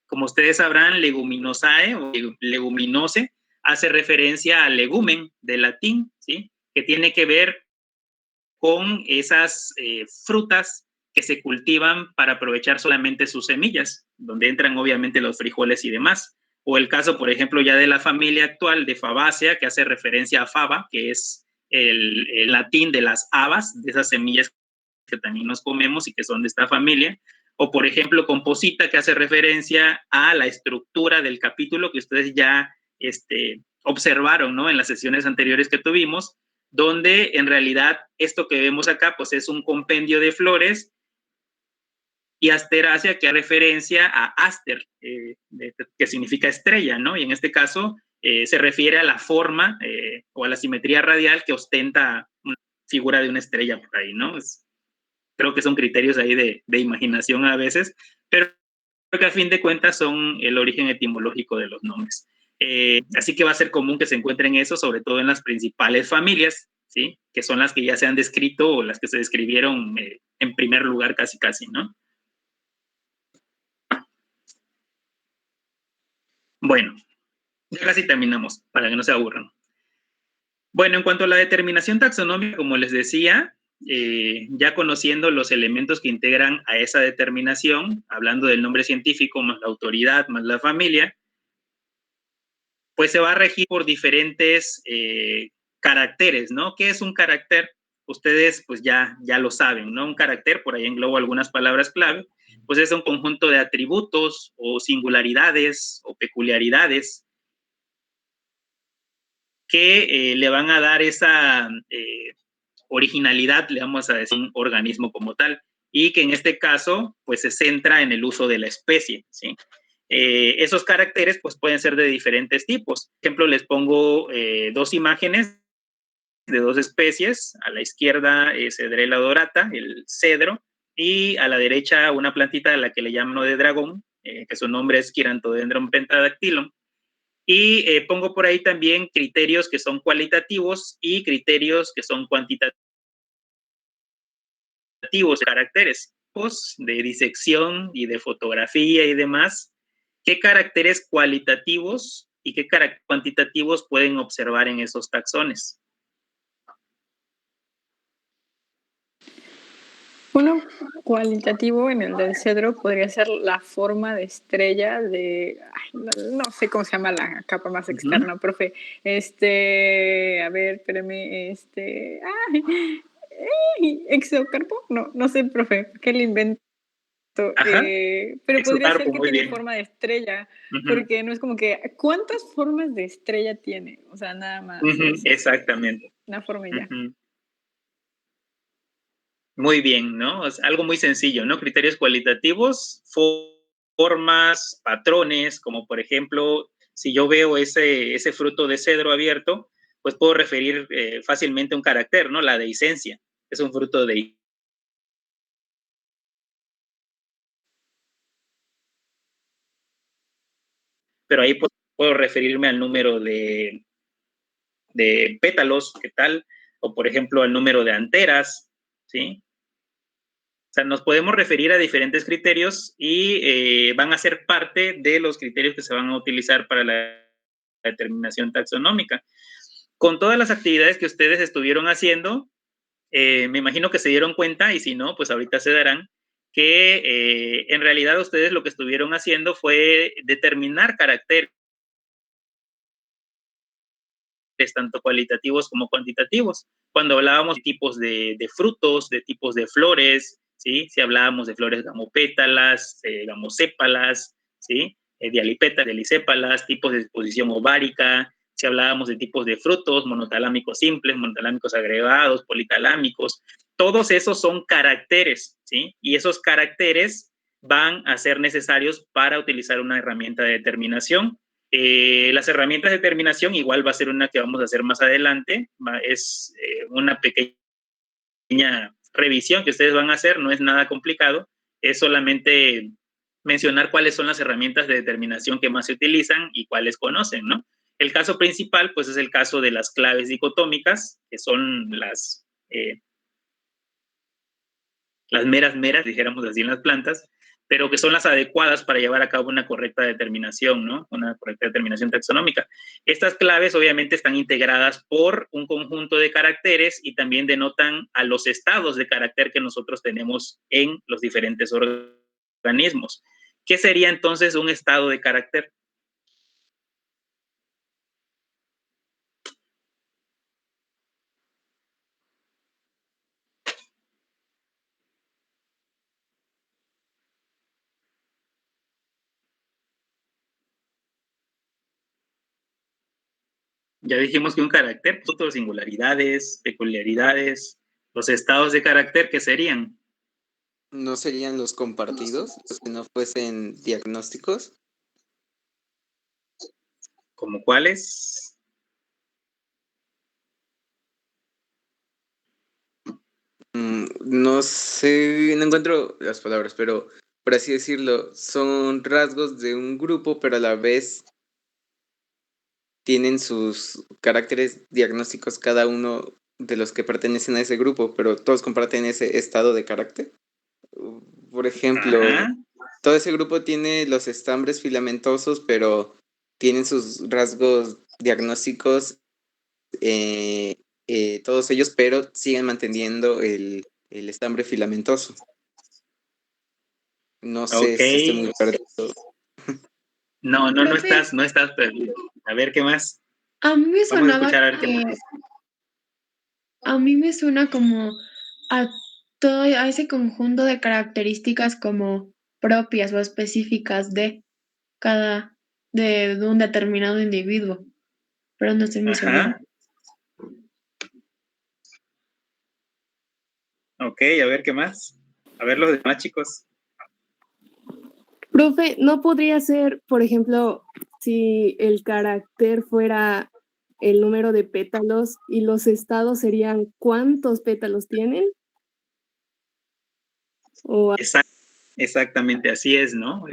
Como ustedes sabrán, leguminosae o leguminose hace referencia al legumen del latín, ¿sí? Que tiene que ver con esas frutas que se cultivan para aprovechar solamente sus semillas, donde entran obviamente los frijoles y demás. O el caso, por ejemplo, ya de la familia actual de Fabaceae, que hace referencia a fava, que es el latín de las habas, de esas semillas que también nos comemos y que son de esta familia. O, por ejemplo, composita, que hace referencia a la estructura del capítulo que ustedes ya observaron, ¿no? En las sesiones anteriores que tuvimos, donde en realidad esto que vemos acá, pues es un compendio de flores, y Asteraceae, que hace referencia a Aster, que significa estrella, ¿no? Y en este caso se refiere a la forma o a la simetría radial que ostenta una figura de una estrella por ahí, ¿no? Creo que son criterios ahí de imaginación a veces, pero creo que a fin de cuentas son el origen etimológico de los nombres. Así que va a ser común que se encuentren eso, sobre todo en las principales familias, ¿sí? Que son las que ya se han descrito o las que se describieron en primer lugar casi, ¿no? Bueno, ya casi terminamos, para que no se aburran. Bueno, en cuanto a la determinación taxonómica, como les decía, ya conociendo los elementos que integran a esa determinación, hablando del nombre científico, más la autoridad, más la familia, pues se va a regir por diferentes caracteres, ¿no? ¿Qué es un carácter? Ustedes pues ya lo saben, ¿no? Un carácter, por ahí englobo algunas palabras clave, pues es un conjunto de atributos o singularidades o peculiaridades que le van a dar esa originalidad, le vamos a decir, un organismo como tal, y que en este caso, pues se centra en el uso de la especie, ¿sí? Esos caracteres, pues pueden ser de diferentes tipos. Por ejemplo, les pongo dos imágenes de dos especies. A la izquierda Cedrela dorata, el cedro, y a la derecha una plantita a la que le llaman de dragón, que su nombre es Quirantodendron pentadactylum. Y pongo por ahí también criterios que son cualitativos y criterios que son cuantitativos, caracteres de disección y de fotografía y demás. ¿Qué caracteres cualitativos y qué cuantitativos pueden observar en esos taxones? Uno cualitativo en el del cedro podría ser la forma de estrella de, no sé cómo se llama la capa más externa, profe. A ver, espérame, exocarpo, no sé, profe, ¿qué le invento? Pero exocarpo, podría ser que tiene bien. forma de estrella, porque no es como que, ¿cuántas formas de estrella tiene? O sea, nada más. Exactamente. Una forma y ya. Muy bien, ¿no? Es algo muy sencillo, ¿no? Criterios cualitativos, formas, patrones, como por ejemplo, si yo veo ese fruto de cedro abierto, pues puedo referir fácilmente a un carácter, ¿no? La dehiscencia, es un fruto de... Pero ahí puedo referirme al número de pétalos, ¿qué tal? O por ejemplo al número de anteras, ¿sí? O sea, nos podemos referir a diferentes criterios y van a ser parte de los criterios que se van a utilizar para la determinación taxonómica. Con todas las actividades que ustedes estuvieron haciendo, me imagino que se dieron cuenta, y si no, pues ahorita se darán, que en realidad ustedes lo que estuvieron haciendo fue determinar caracteres tanto cualitativos como cuantitativos. Cuando hablábamos de tipos de frutos, de tipos de flores, ¿sí? Si hablábamos de flores gamopétalas, gamosépalas, ¿sí? Dialipétalas, dialisépalas, tipos de disposición ovárica, si hablábamos de tipos de frutos, monotalámicos simples, monotalámicos agregados, politalámicos, todos esos son caracteres, ¿sí? Y esos caracteres van a ser necesarios para utilizar una herramienta de determinación. Las herramientas de determinación igual va a ser una que vamos a hacer más adelante, es una pequeña revisión que ustedes van a hacer, no es nada complicado, es solamente mencionar cuáles son las herramientas de determinación que más se utilizan y cuáles conocen, ¿no? El caso principal, pues es el caso de las claves dicotómicas, que son las meras, dijéramos así, en las plantas, pero que son las adecuadas para llevar a cabo una correcta determinación, ¿no? Una correcta determinación taxonómica. Estas claves obviamente están integradas por un conjunto de caracteres y también denotan a los estados de carácter que nosotros tenemos en los diferentes organismos. ¿Qué sería entonces un estado de carácter? Ya dijimos que un carácter, nosotros singularidades, peculiaridades, los estados de carácter, ¿qué serían? ¿No serían los compartidos, los que no fuesen diagnósticos? ¿Como cuáles? No sé, no encuentro las palabras, pero por así decirlo, son rasgos de un grupo, pero a la vez tienen sus caracteres diagnósticos cada uno de los que pertenecen a ese grupo, pero todos comparten ese estado de carácter. Por ejemplo, todo ese grupo tiene los estambres filamentosos, pero tienen sus rasgos diagnósticos, todos ellos, pero siguen manteniendo el estambre filamentoso. No sé si estoy muy perdido. No estás perdido. A ver, ¿qué más? A mí me Vamos a sonaba escuchar a ver qué que, más dice. a mí me suena como a a ese conjunto de características como propias o específicas de cada, de un determinado individuo, pero no estoy muy segura. Ok, a ver qué más. A ver los demás, chicos. Profe, ¿no podría ser, por ejemplo, si el carácter fuera el número de pétalos y los estados serían cuántos pétalos tienen? Exactamente, así es, ¿no?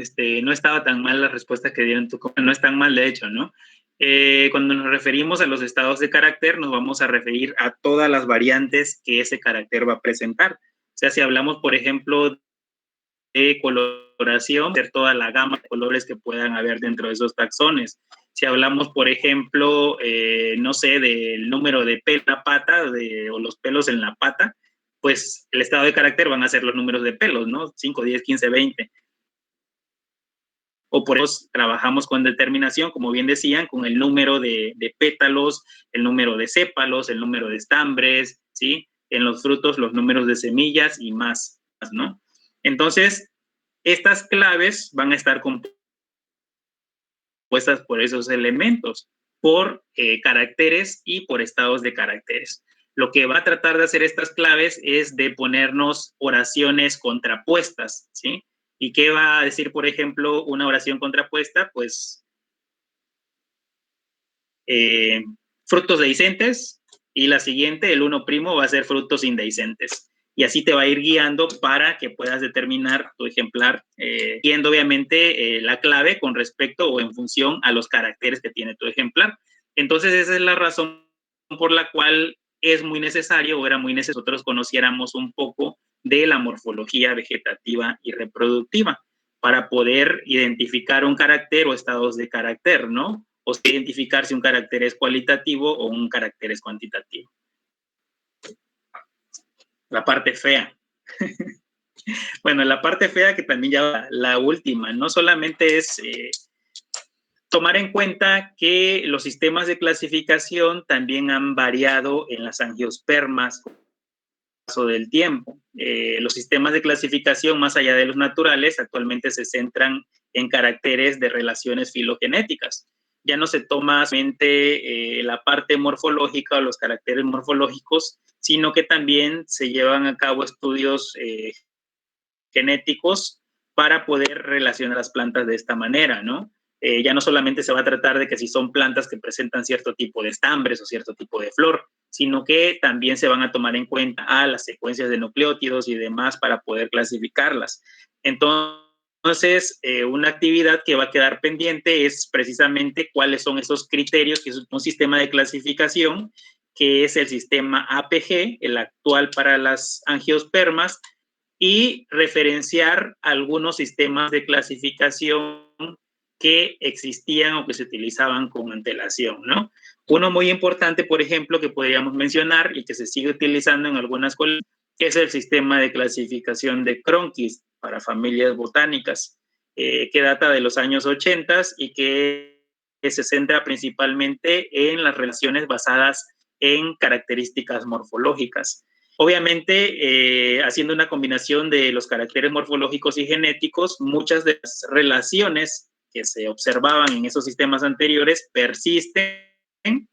No estaba tan mal la respuesta que dieron no es tan mal de hecho, ¿no? Cuando nos referimos a los estados de carácter, nos vamos a referir a todas las variantes que ese carácter va a presentar. O sea, si hablamos, por ejemplo, de coloración, ser toda la gama de colores que puedan haber dentro de esos taxones. Si hablamos, por ejemplo, no sé, del número de pelo en la pata o los pelos en la pata, pues el estado de carácter van a ser los números de pelos, ¿no? 5, 10, 15, 20. O por eso trabajamos con determinación, como bien decían, con el número de pétalos, el número de sépalos, el número de estambres, ¿sí? En los frutos, los números de semillas y más, ¿no? Entonces, estas claves van a estar compuestas por esos elementos, por caracteres y por estados de caracteres. Lo que va a tratar de hacer estas claves es de ponernos oraciones contrapuestas, ¿sí? ¿Y qué va a decir, por ejemplo, una oración contrapuesta? Pues frutos dehiscentes, y la siguiente, el uno primo, va a ser frutos indehiscentes. Y así te va a ir guiando para que puedas determinar tu ejemplar, viendo obviamente la clave con respecto o en función a los caracteres que tiene tu ejemplar. Entonces esa es la razón por la cual es muy necesario, o era muy necesario, que nosotros conociéramos un poco de la morfología vegetativa y reproductiva para poder identificar un carácter o estados de carácter, ¿no? O identificar si un carácter es cualitativo o un carácter es cuantitativo. La parte fea. Bueno, la parte fea, que también ya la última, no solamente es tomar en cuenta que los sistemas de clasificación también han variado en las angiospermas con el paso del tiempo. Los sistemas de clasificación, más allá de los naturales, actualmente se centran en caracteres de relaciones filogenéticas. Ya no se toma solamente la parte morfológica o los caracteres morfológicos, sino que también se llevan a cabo estudios genéticos para poder relacionar las plantas de esta manera, ¿no? Ya no solamente se va a tratar de que si son plantas que presentan cierto tipo de estambres o cierto tipo de flor, sino que también se van a tomar en cuenta las secuencias de nucleótidos y demás para poder clasificarlas. Entonces, una actividad que va a quedar pendiente es precisamente cuáles son esos criterios, que es un sistema de clasificación, que es el sistema APG, el actual para las angiospermas, y referenciar algunos sistemas de clasificación que existían o que se utilizaban con antelación, ¿no? Uno muy importante, por ejemplo, que podríamos mencionar y que se sigue utilizando en algunas colegios, es el sistema de clasificación de Cronquist para familias botánicas, que data de los años 80 y que se centra principalmente en las relaciones basadas en características morfológicas. Obviamente, haciendo una combinación de los caracteres morfológicos y genéticos, muchas de las relaciones que se observaban en esos sistemas anteriores persisten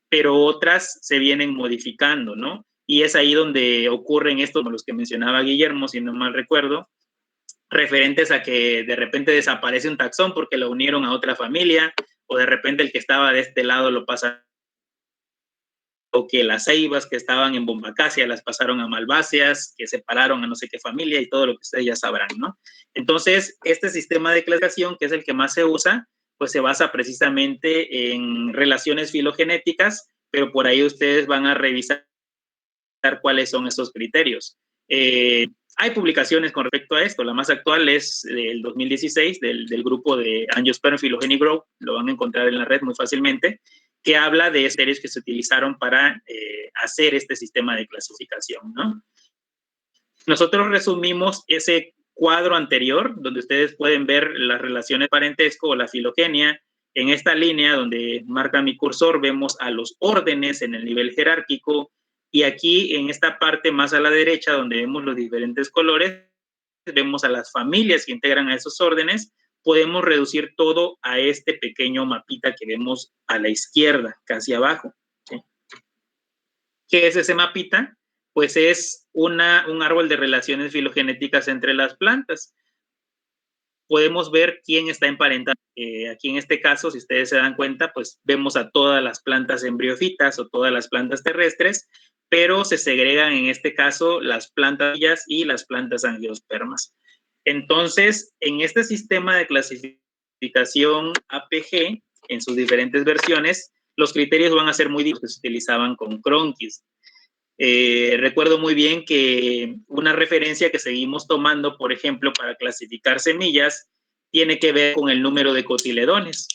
pero otras se vienen modificando, ¿no? Y es ahí donde ocurren estos, como los que mencionaba Guillermo, si no mal recuerdo, referentes a que de repente desaparece un taxón porque lo unieron a otra familia, o de repente el que estaba de este lado lo pasa, o que las ceibas que estaban en Bombacasia las pasaron a Malváceas, que separaron a no sé qué familia y todo lo que ustedes ya sabrán, ¿no? Entonces, este sistema de clasificación, que es el que más se usa, pues se basa precisamente en relaciones filogenéticas, pero por ahí ustedes van a revisar cuáles son esos criterios. Hay publicaciones con respecto a esto. La más actual es del 2016 del grupo de Angiosperm Phylogeny Group, lo van a encontrar en la red muy fácilmente, que habla de criterios que se utilizaron para hacer este sistema de clasificación, ¿no? Nosotros resumimos ese cuadro anterior, donde ustedes pueden ver las relaciones de parentesco o la filogenia. En esta línea donde marca mi cursor vemos a los órdenes en el nivel jerárquico, y aquí en esta parte más a la derecha donde vemos los diferentes colores, vemos a las familias que integran a esos órdenes. Podemos reducir todo a este pequeño mapita que vemos a la izquierda, casi abajo, ¿sí? ¿Qué es ese mapita? Pues es un árbol de relaciones filogenéticas entre las plantas. Podemos ver quién está emparentado. Aquí en este caso, si ustedes se dan cuenta, pues vemos a todas las plantas embriófitas o todas las plantas terrestres, pero se segregan en este caso las plantas y las plantas angiospermas. Entonces, en este sistema de clasificación APG, en sus diferentes versiones, los criterios van a ser muy distintos que se utilizaban con Cronquist. Recuerdo muy bien que una referencia que seguimos tomando, por ejemplo, para clasificar semillas, tiene que ver con el número de cotiledones.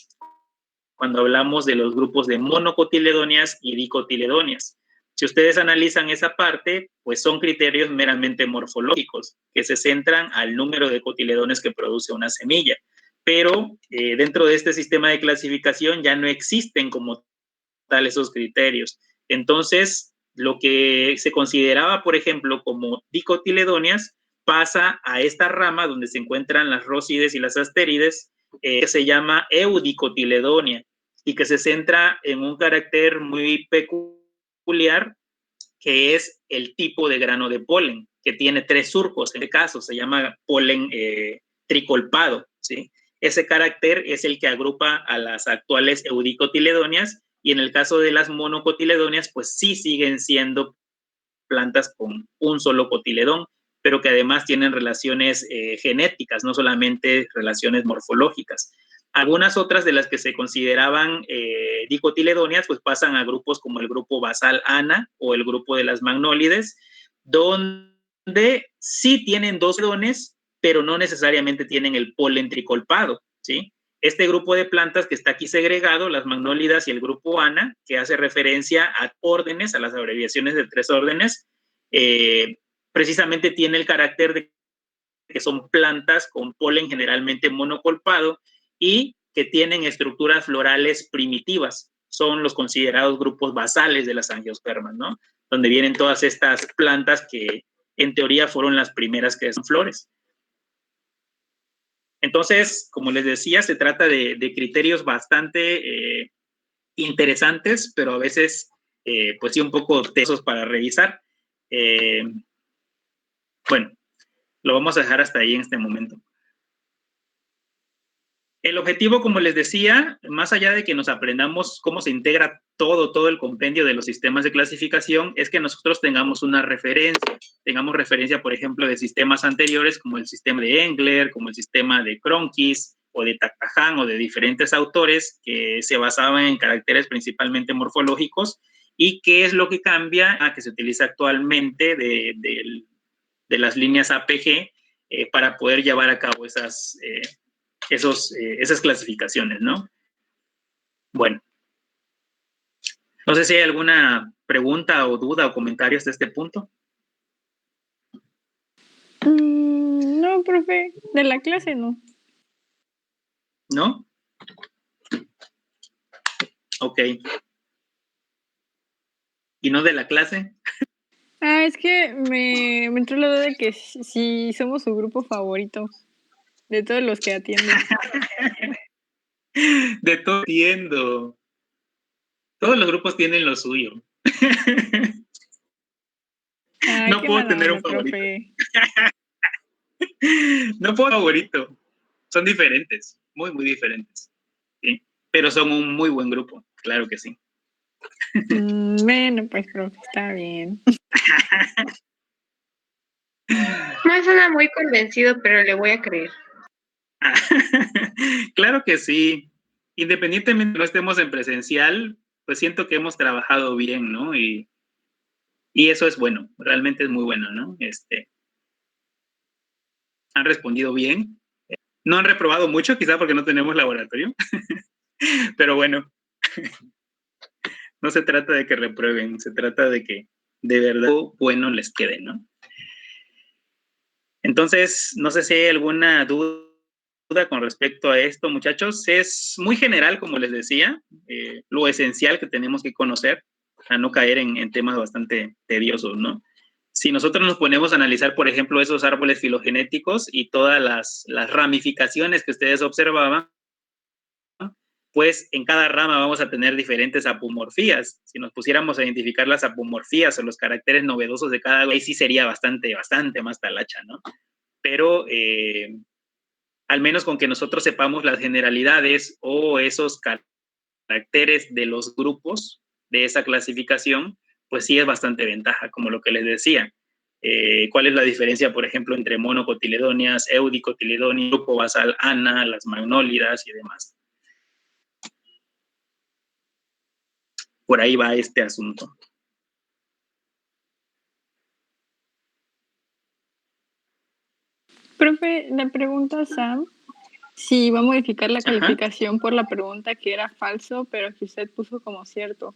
Cuando hablamos de los grupos de monocotiledonias y dicotiledonias. Si ustedes analizan esa parte, pues son criterios meramente morfológicos, que se centran al número de cotiledones que produce una semilla. Pero dentro de este sistema de clasificación ya no existen como tal esos criterios. Entonces, lo que se consideraba, por ejemplo, como dicotiledonias, pasa a esta rama donde se encuentran las rósides y las asterides, que se llama eudicotiledonia, y que se centra en un carácter muy peculiar, que es el tipo de grano de polen, que tiene 3 surcos. En este caso se llama polen tricolpado, ¿sí? Ese carácter es el que agrupa a las actuales eudicotiledonias, y en el caso de las monocotiledonias, pues sí siguen siendo plantas con un solo cotiledón, pero que además tienen relaciones genéticas, no solamente relaciones morfológicas. Algunas otras de las que se consideraban dicotiledonias, pues pasan a grupos como el grupo basal Ana o el grupo de las magnólides, donde sí tienen 2 cotiledones, pero no necesariamente tienen el polen tricolpado, ¿sí? Este grupo de plantas que está aquí segregado, las magnólidas y el grupo Ana, que hace referencia a órdenes, a las abreviaciones de 3 órdenes, precisamente tiene el carácter de que son plantas con polen generalmente monocolpado y que tienen estructuras florales primitivas. Son los considerados grupos basales de las angiospermas, ¿no? Donde vienen todas estas plantas que en teoría fueron las primeras que dan flores. Entonces, como les decía, se trata de criterios bastante interesantes, pero a veces, pues sí, un poco tesos para revisar. Bueno, lo vamos a dejar hasta ahí en este momento. El objetivo, como les decía, más allá de que nos aprendamos cómo se integra todo el compendio de los sistemas de clasificación, es que nosotros tengamos una referencia. Tengamos referencia, por ejemplo, de sistemas anteriores, como el sistema de Engler, como el sistema de Cronquist, o de Tactaján, o de diferentes autores que se basaban en caracteres principalmente morfológicos, y qué es lo que cambia a que se utiliza actualmente de las líneas APG para poder llevar a cabo esas clasificaciones, ¿no? Bueno, no sé si hay alguna pregunta o duda o comentario hasta este punto. No, profe, de la clase no. ¿No? Ok. ¿Y no de la clase? Es que me entró la duda de que si somos su grupo favorito de todos los que atienden. De todo entiendo. Todos los grupos tienen lo suyo. Ay, No qué puedo mala tener onda, un favorito. profe. No puedo favorito. Son diferentes, muy, muy diferentes. ¿Sí? Pero son un muy buen grupo, claro que sí. Bueno, pues, profe, está bien. No suena muy convencido, pero le voy a creer. Claro que sí. Independientemente no estemos en presencial, pues siento que hemos trabajado bien, ¿no? Y eso es bueno, realmente es muy bueno, ¿no? Han respondido bien. No han reprobado mucho, quizá porque no tenemos laboratorio, pero bueno, no se trata de que reprueben, se trata de que de verdad bueno les quede, ¿no? Entonces, no sé si hay alguna duda con respecto a esto, muchachos. Es muy general, como les decía, lo esencial que tenemos que conocer a no caer en temas bastante tediosos, ¿no? Si nosotros nos ponemos a analizar, por ejemplo, esos árboles filogenéticos y todas las ramificaciones que ustedes observaban, pues en cada rama vamos a tener diferentes apomorfías. Si nos pusiéramos a identificar las apomorfías o los caracteres novedosos de cada, ahí sí sería bastante más talacha, ¿no? Pero al menos con que nosotros sepamos las generalidades o esos caracteres de los grupos de esa clasificación, pues sí es bastante ventaja, como lo que les decía. ¿Cuál es la diferencia, por ejemplo, entre monocotiledonias, eudicotiledonias, grupo basal ana, las magnólidas y demás? Por ahí va este asunto. Profe, le pregunta a Sam si va a modificar la calificación por la pregunta que era falso, pero que usted puso como cierto.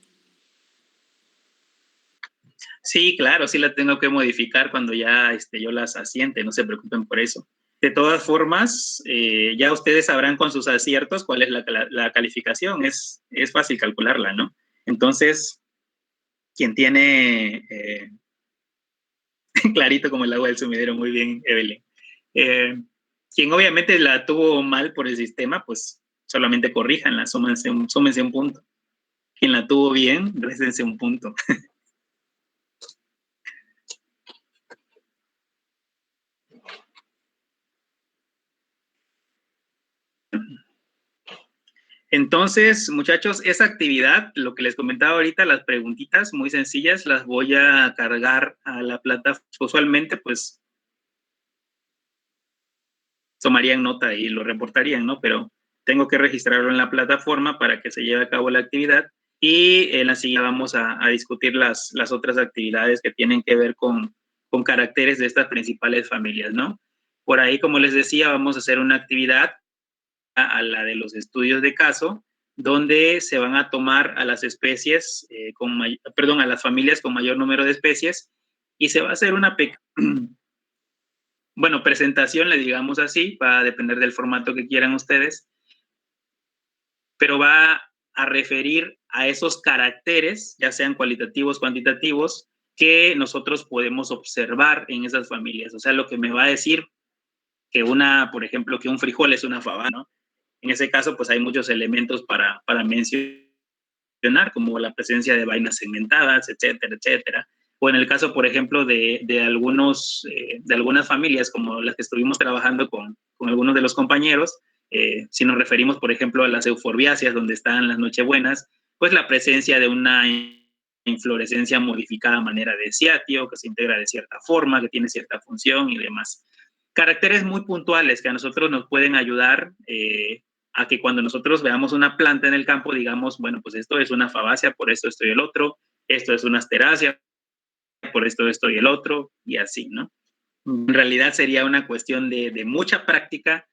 Sí, claro, sí la tengo que modificar cuando ya yo las asiente, no se preocupen por eso. De todas formas, ya ustedes sabrán con sus aciertos cuál es la calificación, es fácil calcularla, ¿no? Entonces, quien tiene clarito como el agua del sumidero, muy bien, Evelyn. Quien obviamente la tuvo mal por el sistema, pues solamente corríjanla, súmense un punto. Quien la tuvo bien, réstense un punto. Entonces, muchachos, esa actividad, lo que les comentaba ahorita, las preguntitas muy sencillas, las voy a cargar a la plataforma. Usualmente, pues, tomarían nota y lo reportarían, ¿no? Pero tengo que registrarlo en la plataforma para que se lleve a cabo la actividad y en la siguiente vamos a discutir las otras actividades que tienen que ver con caracteres de estas principales familias, ¿no? Por ahí, como les decía, vamos a hacer una actividad a la de los estudios de caso, donde se van a tomar a las especies, a las familias con mayor número de especies, y se va a hacer una presentación, le digamos así, va a depender del formato que quieran ustedes, pero va a referir a esos caracteres, ya sean cualitativos, cuantitativos, que nosotros podemos observar en esas familias. O sea, lo que me va a decir que por ejemplo, que un frijol es una fava, ¿no? En ese caso, pues hay muchos elementos para mencionar, como la presencia de vainas segmentadas, etcétera, etcétera. O en el caso, por ejemplo, de algunas familias, como las que estuvimos trabajando con algunos de los compañeros, si nos referimos, por ejemplo, a las euforbiáceas, donde están las nochebuenas, pues la presencia de una inflorescencia modificada a manera de ciatio, que se integra de cierta forma, que tiene cierta función y demás. Caracteres muy puntuales que a nosotros nos pueden ayudar a que cuando nosotros veamos una planta en el campo digamos, bueno, pues esto es una fabácea, por esto y el otro, esto es una asterácea, por esto y el otro, y así, ¿no? En realidad sería una cuestión de mucha práctica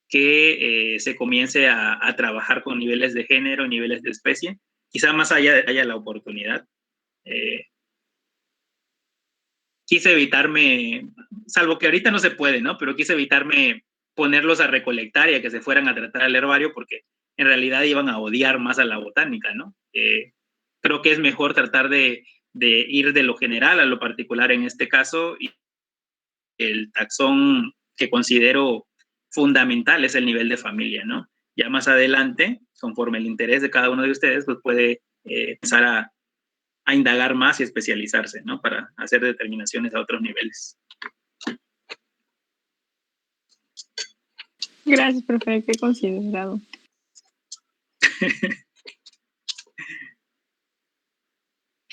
que se comience a trabajar con niveles de género, niveles de especie, quizá más allá haya la oportunidad. Quise evitarme, salvo que ahorita no se puede, ¿no? Pero quise evitarme ponerlos a recolectar y a que se fueran a tratar al herbario porque en realidad iban a odiar más a la botánica, ¿no? Creo que es mejor tratar de ir de lo general a lo particular en este caso, y el taxón que considero fundamental es el nivel de familia, ¿no? Ya más adelante, conforme el interés de cada uno de ustedes, pues puede empezar a indagar más y especializarse, ¿no? Para hacer determinaciones a otros niveles. Gracias, profe, qué considerado.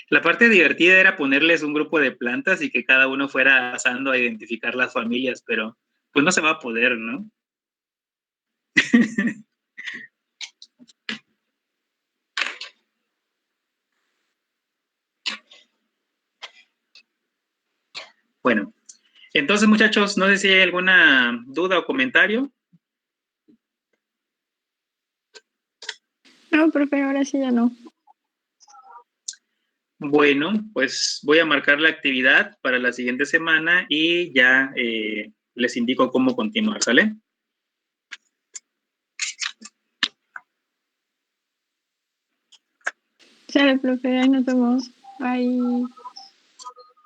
La parte divertida era ponerles un grupo de plantas y que cada uno fuera pasando a identificar las familias, pero pues no se va a poder, ¿no? Bueno, entonces muchachos, no sé si hay alguna duda o comentario. No, profe, ahora sí ya no. Bueno, pues voy a marcar la actividad para la siguiente semana y ya les indico cómo continuar, ¿sale? Sale, profe, ahí nos vemos. Bye.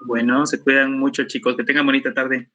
Bueno, se cuidan mucho, chicos. Que tengan bonita tarde.